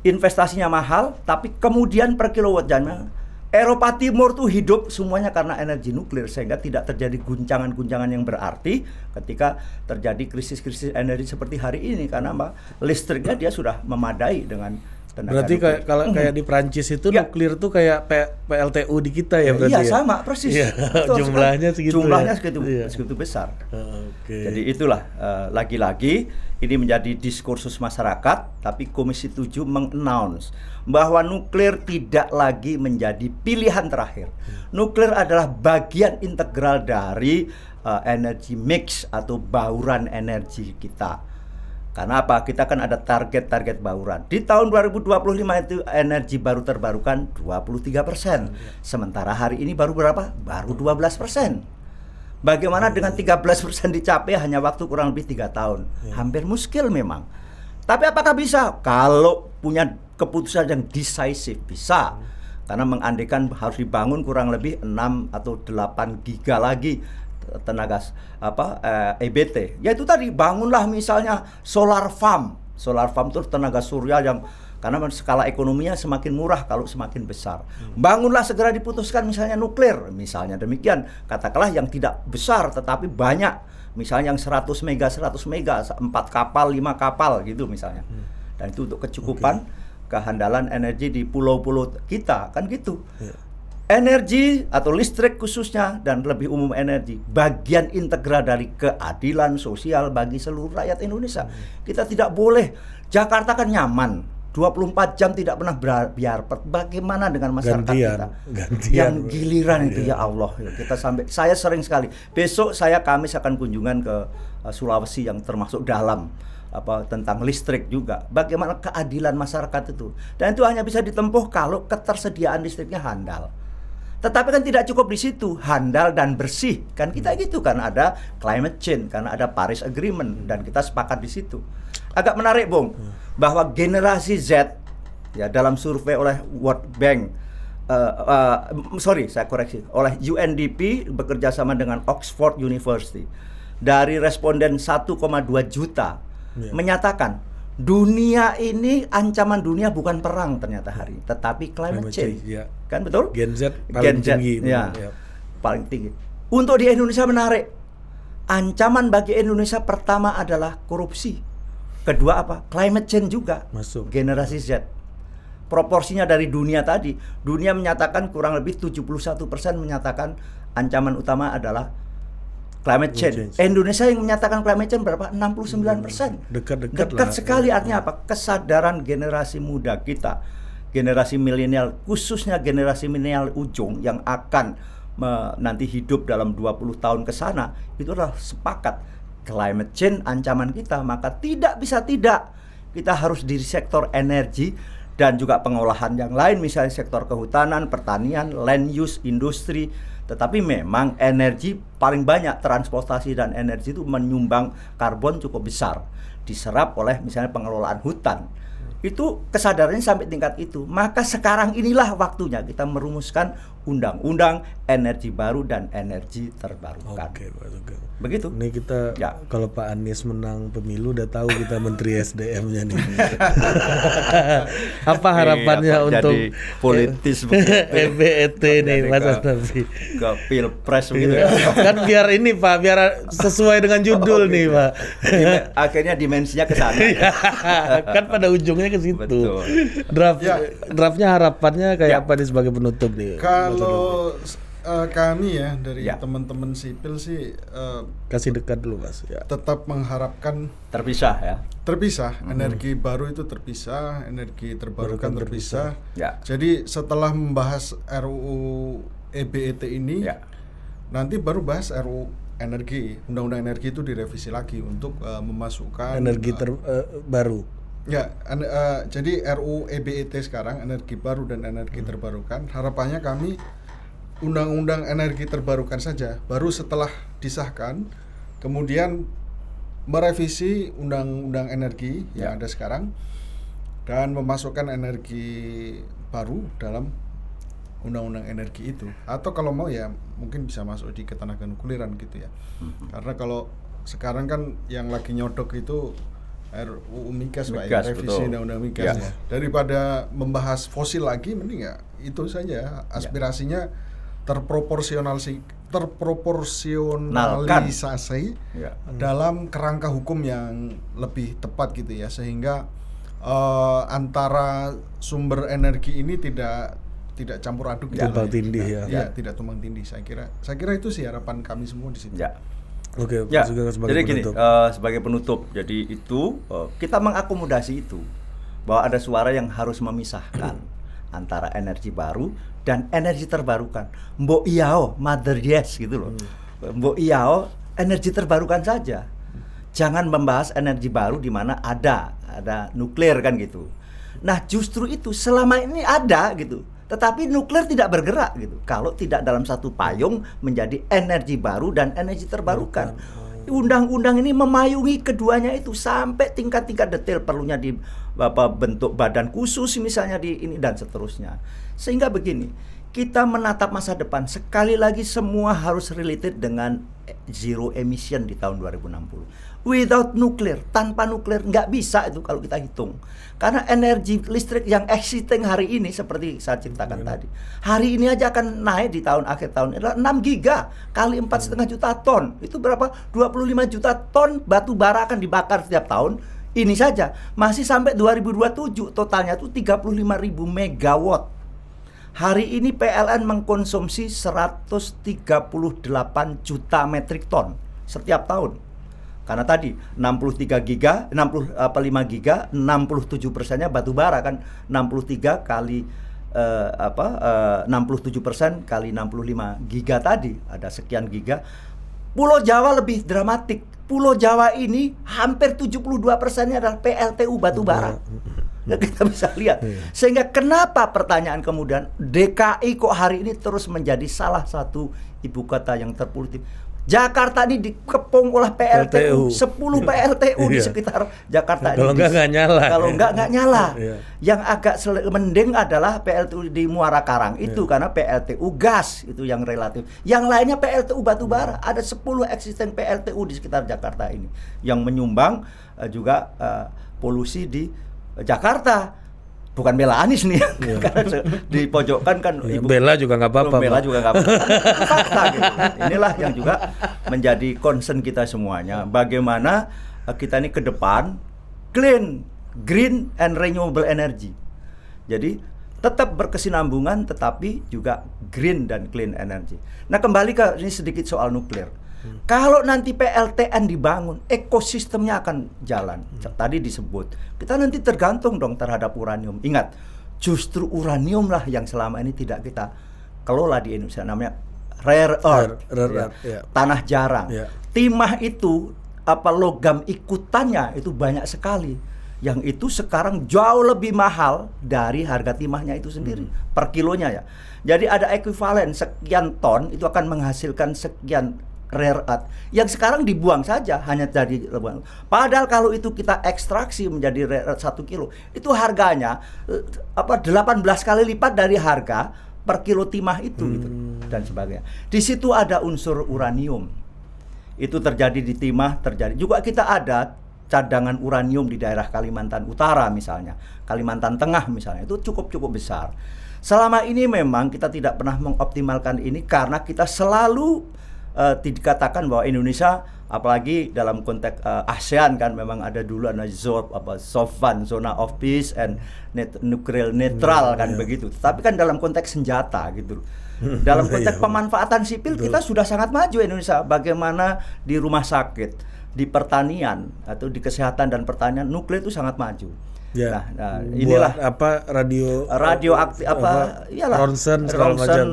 Speaker 1: Investasinya mahal, tapi kemudian per kilowatt jamnya Eropa Timur tuh hidup semuanya karena energi nuklir, sehingga tidak terjadi guncangan-guncangan yang berarti ketika terjadi krisis-krisis energi seperti hari ini, karena listriknya dia sudah memadai dengan tenaga. Berarti
Speaker 2: kayak di Prancis itu nuklir tuh kayak PLTU di kita ya berarti.
Speaker 1: Iya, sama persis.
Speaker 2: Iya, jumlahnya segitu.
Speaker 1: Jumlahnya segitu besar.
Speaker 2: Okay.
Speaker 1: Jadi itulah lagi-lagi ini menjadi diskursus masyarakat, tapi Komisi 7 meng-announce bahwa nuklir tidak lagi menjadi pilihan terakhir. Nuklir adalah bagian integral dari energy mix atau bauran energi kita. Karena apa? Kita kan ada target bauran. Di tahun 2025 itu energi baru terbarukan 23%. Sementara hari ini baru berapa? Baru 12%. Bagaimana dengan 13% dicapai hanya waktu kurang lebih 3 tahun? Hampir muskil memang. Tapi apakah bisa? Kalau punya keputusan yang decisive, bisa. Karena mengandekan harus dibangun kurang lebih 6 atau 8 giga lagi tenaga EBT. Yaitu tadi, bangunlah misalnya solar farm itu tenaga surya yang karena skala ekonominya semakin murah kalau semakin besar. Bangunlah segera diputuskan misalnya nuklir, misalnya demikian. Katakanlah yang tidak besar tetapi banyak, misalnya yang 100 mega 4 kapal 5 kapal gitu misalnya. Dan itu untuk kecukupan kehandalan energi di pulau-pulau kita kan gitu. Energi atau listrik khususnya dan lebih umum energi bagian integral dari keadilan sosial bagi seluruh rakyat Indonesia. Kita tidak boleh, Jakarta kan nyaman 24 jam tidak pernah biarpet. Bagaimana dengan masyarakat kita? Yang giliran itu ya Allah, kita sampai saya sering sekali. Besok saya Kamis akan kunjungan ke Sulawesi yang termasuk dalam tentang listrik juga. Bagaimana keadilan masyarakat itu? Dan itu hanya bisa ditempuh kalau ketersediaan listriknya handal. Tetapi kan tidak cukup di situ, handal dan bersih. Kan kita gitu kan, ada climate change, karena ada Paris Agreement dan kita sepakat di situ. Agak menarik, Bung, bahwa generasi Z ya dalam survei oleh World Bank oleh UNDP bekerja sama dengan Oxford University. Dari responden 1,2 juta menyatakan dunia ini, ancaman dunia bukan perang ternyata hari, tetapi climate change. Kan betul?
Speaker 2: Gen Z paling tinggi.
Speaker 1: Paling tinggi. Untuk di Indonesia menarik. Ancaman bagi Indonesia pertama adalah korupsi. Kedua apa? Climate change juga.
Speaker 2: Masuk.
Speaker 1: Generasi Z. Proporsinya dari dunia tadi, dunia menyatakan kurang lebih 71% menyatakan ancaman utama adalah climate change. Indonesia yang menyatakan climate change berapa? 69%. Dekat sekali. Artinya apa? Kesadaran generasi muda kita, generasi milenial, khususnya generasi milenial ujung yang akan nanti hidup dalam 20 tahun ke sana, itu adalah sepakat climate change ancaman kita. Maka tidak bisa tidak, kita harus di sektor energi dan juga pengolahan yang lain, misalnya sektor kehutanan, pertanian, land use, industri. Tetapi memang energi paling banyak, transportasi dan energi itu menyumbang karbon cukup besar, diserap oleh misalnya pengelolaan hutan. Itu kesadarannya sampai tingkat itu. Maka sekarang inilah waktunya kita merumuskan undang-undang energi baru dan energi terbarukan.
Speaker 2: Oke, Pak Sugeng.
Speaker 1: Begitu.
Speaker 2: Ini kita kalau Pak Anies menang pemilu udah tahu kita Menteri SDM-nya nih. Apa harapannya untuk
Speaker 1: jadi politis
Speaker 2: EBET nih Mas Nabi?
Speaker 1: Ke pilpres begitu ya.
Speaker 2: Kan biar ini Pak, biar sesuai dengan judul nih Pak.
Speaker 1: Akhirnya dimensinya ke sana.
Speaker 2: Kan pada ujungnya ke situ.
Speaker 1: Betul.
Speaker 2: Draftnya harapannya kayak apa nih sebagai penutup nih?
Speaker 3: Kalau kami ya dari teman-teman sipil sih
Speaker 2: kasih dekat dulu Mas ya.
Speaker 3: Tetap mengharapkan
Speaker 1: terpisah ya.
Speaker 3: Terpisah, energi baru itu terpisah, energi terbarukan terpisah.
Speaker 1: Ya.
Speaker 3: Jadi setelah membahas RUU EBET ini, nanti baru bahas RUU energi, undang-undang energi itu direvisi lagi untuk memasukkan
Speaker 2: energi baru.
Speaker 3: Ya, jadi RUU EBET sekarang energi baru dan energi terbarukan. Harapannya kami undang-undang energi terbarukan saja, baru setelah disahkan, kemudian merevisi undang-undang energi yang ada sekarang dan memasukkan energi baru dalam undang-undang energi itu. Atau kalau mau ya mungkin bisa masuk di ketenaga nukliran gitu ya. Karena kalau sekarang kan yang lagi nyodok itu RUU Migas, Pak ya, revisi undang-undang Migas ya. Daripada membahas fosil lagi, mending ya itu saja aspirasinya terproporsionalisasi dalam kerangka hukum yang lebih tepat gitu ya, sehingga antara sumber energi ini tidak campur aduk gitu.
Speaker 2: Tumpang tindih ya.
Speaker 3: Tidak tumpang tindih. Saya kira itu sih harapan kami semua di situ.
Speaker 2: Oke,
Speaker 1: jadi gini, sebagai penutup, jadi itu kita mengakomodasi itu bahwa ada suara yang harus memisahkan antara energi baru dan energi terbarukan. Mbok iyao, mother yes gitu loh. Mbok iyao, energi terbarukan saja. Jangan membahas energi baru di mana ada nuklir kan gitu. Nah, justru itu selama ini ada gitu. Tetapi nuklir tidak bergerak gitu kalau tidak dalam satu payung menjadi energi baru dan energi terbarukan. Undang-undang ini memayungi keduanya itu sampai tingkat-tingkat detail, perlunya di bentuk badan khusus misalnya di ini dan seterusnya. Sehingga begini, kita menatap masa depan sekali lagi semua harus related dengan zero emission di tahun 2060. Without nuclear, tanpa nuklir nggak bisa itu kalau kita hitung. Karena energi listrik yang existing hari ini seperti saya ceritakan tadi, hari ini aja akan naik di akhir tahun adalah 6 giga kali 4,5 juta ton. Itu berapa? 25 juta ton batu bara akan dibakar setiap tahun. Ini saja masih sampai 2027 totalnya itu 35.000 megawatt. Hari ini PLN mengkonsumsi 138 juta metrik ton setiap tahun. Karena tadi 63 giga, 65 giga, 67%-nya batu bara kan, 63 kali 67% kali 65 giga tadi, ada sekian giga. Pulau Jawa lebih dramatik. Pulau Jawa ini hampir 72%-nya adalah PLTU batu bara. Nah, kita bisa lihat. Sehingga kenapa pertanyaan kemudian DKI kok hari ini terus menjadi salah satu ibu kota yang terpolutif. Jakarta ini dikepung oleh PLTU, 10 PLTU di sekitar Jakarta.
Speaker 2: Kalau enggak nyala.
Speaker 1: Kalau enggak nyala. Yang agak mending adalah PLTU di Muara Karang itu karena PLTU gas itu yang relatif. Yang lainnya PLTU batu bara. Ada 10 eksisten PLTU di sekitar Jakarta ini yang menyumbang juga polusi di Jakarta. Bukan bela Anies nih, karena di pojokan kan Ibu
Speaker 2: bela juga nggak apa-apa.
Speaker 1: Bela juga nggak apa-apa. Fakta gitu. Inilah yang juga menjadi concern kita semuanya. Bagaimana kita ini ke depan clean, green and renewable energy. Jadi tetap berkesinambungan, tetapi juga green dan clean energy. Nah, kembali ke ini sedikit soal nuklir. Kalau nanti PLTN dibangun, ekosistemnya akan jalan. Tadi disebut, kita nanti tergantung dong terhadap uranium. Ingat, justru uranium lah yang selama ini tidak kita kelola di Indonesia, namanya rare earth, tanah jarang. Timah itu logam ikutannya itu banyak sekali. Yang itu sekarang jauh lebih mahal dari harga timahnya itu sendiri per kilonya ya. Jadi ada ekuivalen sekian ton itu akan menghasilkan sekian rare earth yang sekarang dibuang saja hanya dari lebuan. Padahal kalau itu kita ekstraksi menjadi rare earth 1 kilo, itu harganya 18 kali lipat dari harga per kilo timah itu gitu, dan sebagainya. Di situ ada unsur uranium. Itu terjadi di timah, terjadi. Juga kita ada cadangan uranium di daerah Kalimantan Utara misalnya, Kalimantan Tengah misalnya, itu cukup besar. Selama ini memang kita tidak pernah mengoptimalkan ini karena kita selalu dikatakan bahwa Indonesia, apalagi dalam konteks ASEAN kan memang ada dulu ZOFAN, zona of peace and nuclear netral kan begitu. Tapi kan dalam konteks senjata gitu. Dalam konteks pemanfaatan sipil kita sudah sangat maju Indonesia. Bagaimana di rumah sakit, di pertanian atau di kesehatan dan pertanian, nuklir itu sangat maju.
Speaker 2: Ya.
Speaker 1: Nah, inilah
Speaker 2: radioaktif
Speaker 1: iyalah
Speaker 2: ronsen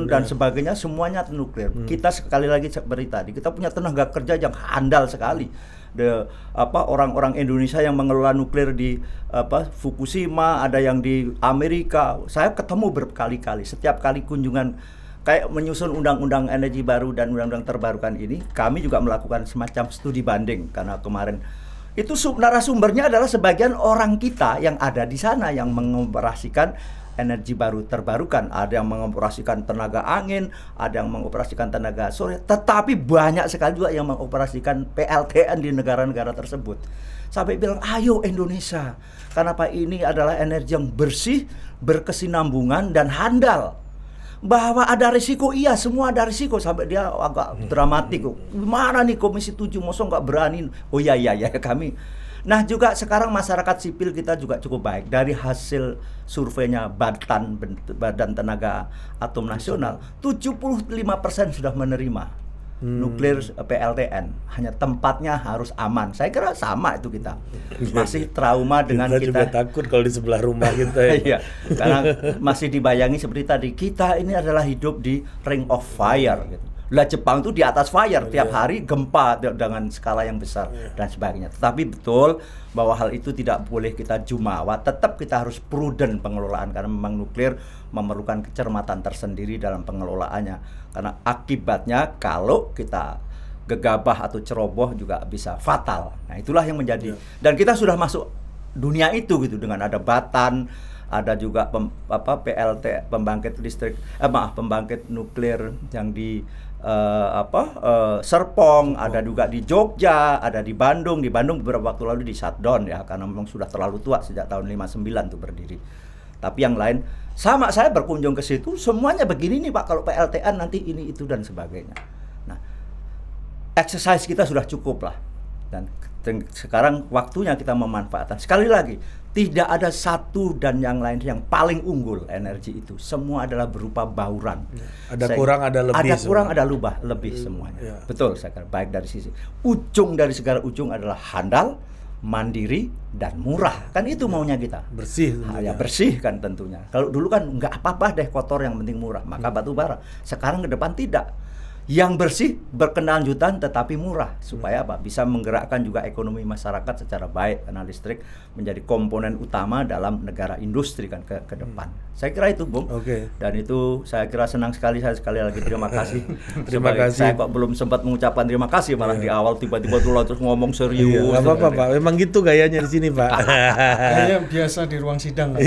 Speaker 1: dan sebagainya, semuanya nuklir. Kita sekali lagi seperti tadi, kita punya tenaga kerja yang handal sekali. Orang-orang Indonesia yang mengelola nuklir di Fukushima, ada yang di Amerika. Saya ketemu berkali-kali. Setiap kali kunjungan kayak menyusun undang-undang energi baru dan undang-undang terbarukan ini, kami juga melakukan semacam studi banding karena kemarin itu narasumbernya adalah sebagian orang kita yang ada di sana yang mengoperasikan energi baru terbarukan. Ada yang mengoperasikan tenaga angin, ada yang mengoperasikan tenaga surya, tetapi banyak sekali juga yang mengoperasikan PLTN di negara-negara tersebut. Sampai bilang, ayo Indonesia, karena Pak ini adalah energi yang bersih, berkesinambungan dan handal. Bahwa ada risiko, iya semua ada risiko. Sampai dia agak dramatik, gimana nih Komisi 7 masa nggak berani. Oh iya kami. Nah juga sekarang masyarakat sipil kita juga cukup baik. Dari hasil surveinya Badan Tenaga Atom Nasional, 75% sudah menerima nuklir PLTN. Hanya tempatnya harus aman. Saya kira sama itu kita. Masih trauma dengan kita
Speaker 2: juga takut kalau di sebelah rumah kita ya.
Speaker 1: Iya, karena masih dibayangi seperti tadi, kita ini adalah hidup di ring of fire gitu. Lah Jepang itu di atas fire, tiap hari gempa dengan skala yang besar dan sebagainya. Tetapi betul bahwa hal itu tidak boleh kita jumawa, tetap kita harus prudent pengelolaan karena memang nuklir memerlukan kecermatan tersendiri dalam pengelolaannya. Karena akibatnya kalau kita gegabah atau ceroboh juga bisa fatal. Nah, itulah yang menjadi. Dan kita sudah masuk dunia itu gitu dengan ada Batan, ada juga PLT pembangkit nuklir yang di Serpong, ada juga di Jogja, ada di Bandung. Di Bandung beberapa waktu lalu di shutdown ya karena memang sudah terlalu tua, sejak tahun 59 tuh berdiri. Tapi yang lain sama, saya berkunjung ke situ semuanya begini nih Pak, kalau PLTN nanti ini itu dan sebagainya. Nah, exercise kita sudah cukup lah. Dan Sekarang waktunya kita memanfaatkan. Sekali lagi, tidak ada satu dan yang lain yang paling unggul energi itu. Semua adalah berupa bauran.
Speaker 2: Ada kurang, ada lebih.
Speaker 1: Ada kurang,
Speaker 2: semua.
Speaker 1: ada lebih semuanya.
Speaker 2: Ya.
Speaker 1: Betul, saya kira. Baik dari sisi ujung dari segala ujung adalah handal, mandiri, dan murah. Kan itu maunya kita.
Speaker 2: Bersih
Speaker 1: Ya bersih kan tentunya. Kalau dulu kan nggak apa-apa deh kotor, yang penting murah. Maka batu bara. Sekarang ke depan tidak. Yang bersih, berkelanjutan, tetapi murah. Supaya apa? Bisa menggerakkan juga ekonomi masyarakat secara baik. Karena listrik menjadi komponen utama dalam negara industri kan ke depan. Saya kira itu, Bung.
Speaker 2: Oke.
Speaker 1: Dan itu saya kira senang sekali. Saya sekali lagi terima kasih.
Speaker 2: Terima kasih.
Speaker 1: Saya kok belum sempat mengucapkan terima kasih, malah di awal tiba-tiba terus ngomong serius.
Speaker 2: Iya, nggak apa-apa Pak, memang gitu gayanya di sini Pak.
Speaker 3: Kayaknya biasa di ruang sidang.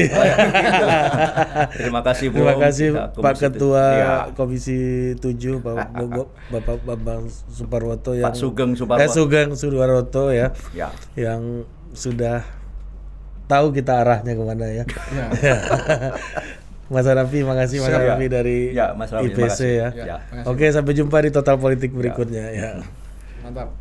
Speaker 1: Terima kasih, Bung.
Speaker 2: Terima kasih
Speaker 1: Ya,
Speaker 2: Pak
Speaker 1: Komisi
Speaker 2: Ketua
Speaker 1: Ya.
Speaker 2: Komisi 7 Bapak Bambang Suparwoto yang
Speaker 1: Pak Sugeng Suparwoto.
Speaker 2: Sugeng Suparwoto ya,
Speaker 1: Ya.
Speaker 2: yang sudah tahu kita arahnya kemana ya.
Speaker 3: Ya.
Speaker 2: Mas Raffi, makasih Mas
Speaker 1: Siap, ya.
Speaker 2: Raffi dari
Speaker 1: Ya, Mas Raffi, terima
Speaker 2: IPC
Speaker 1: kasih.
Speaker 2: ya.
Speaker 1: Ya.
Speaker 3: Makasih.
Speaker 2: Oke, sampai jumpa di Total Politik berikutnya ya.
Speaker 3: Mantap.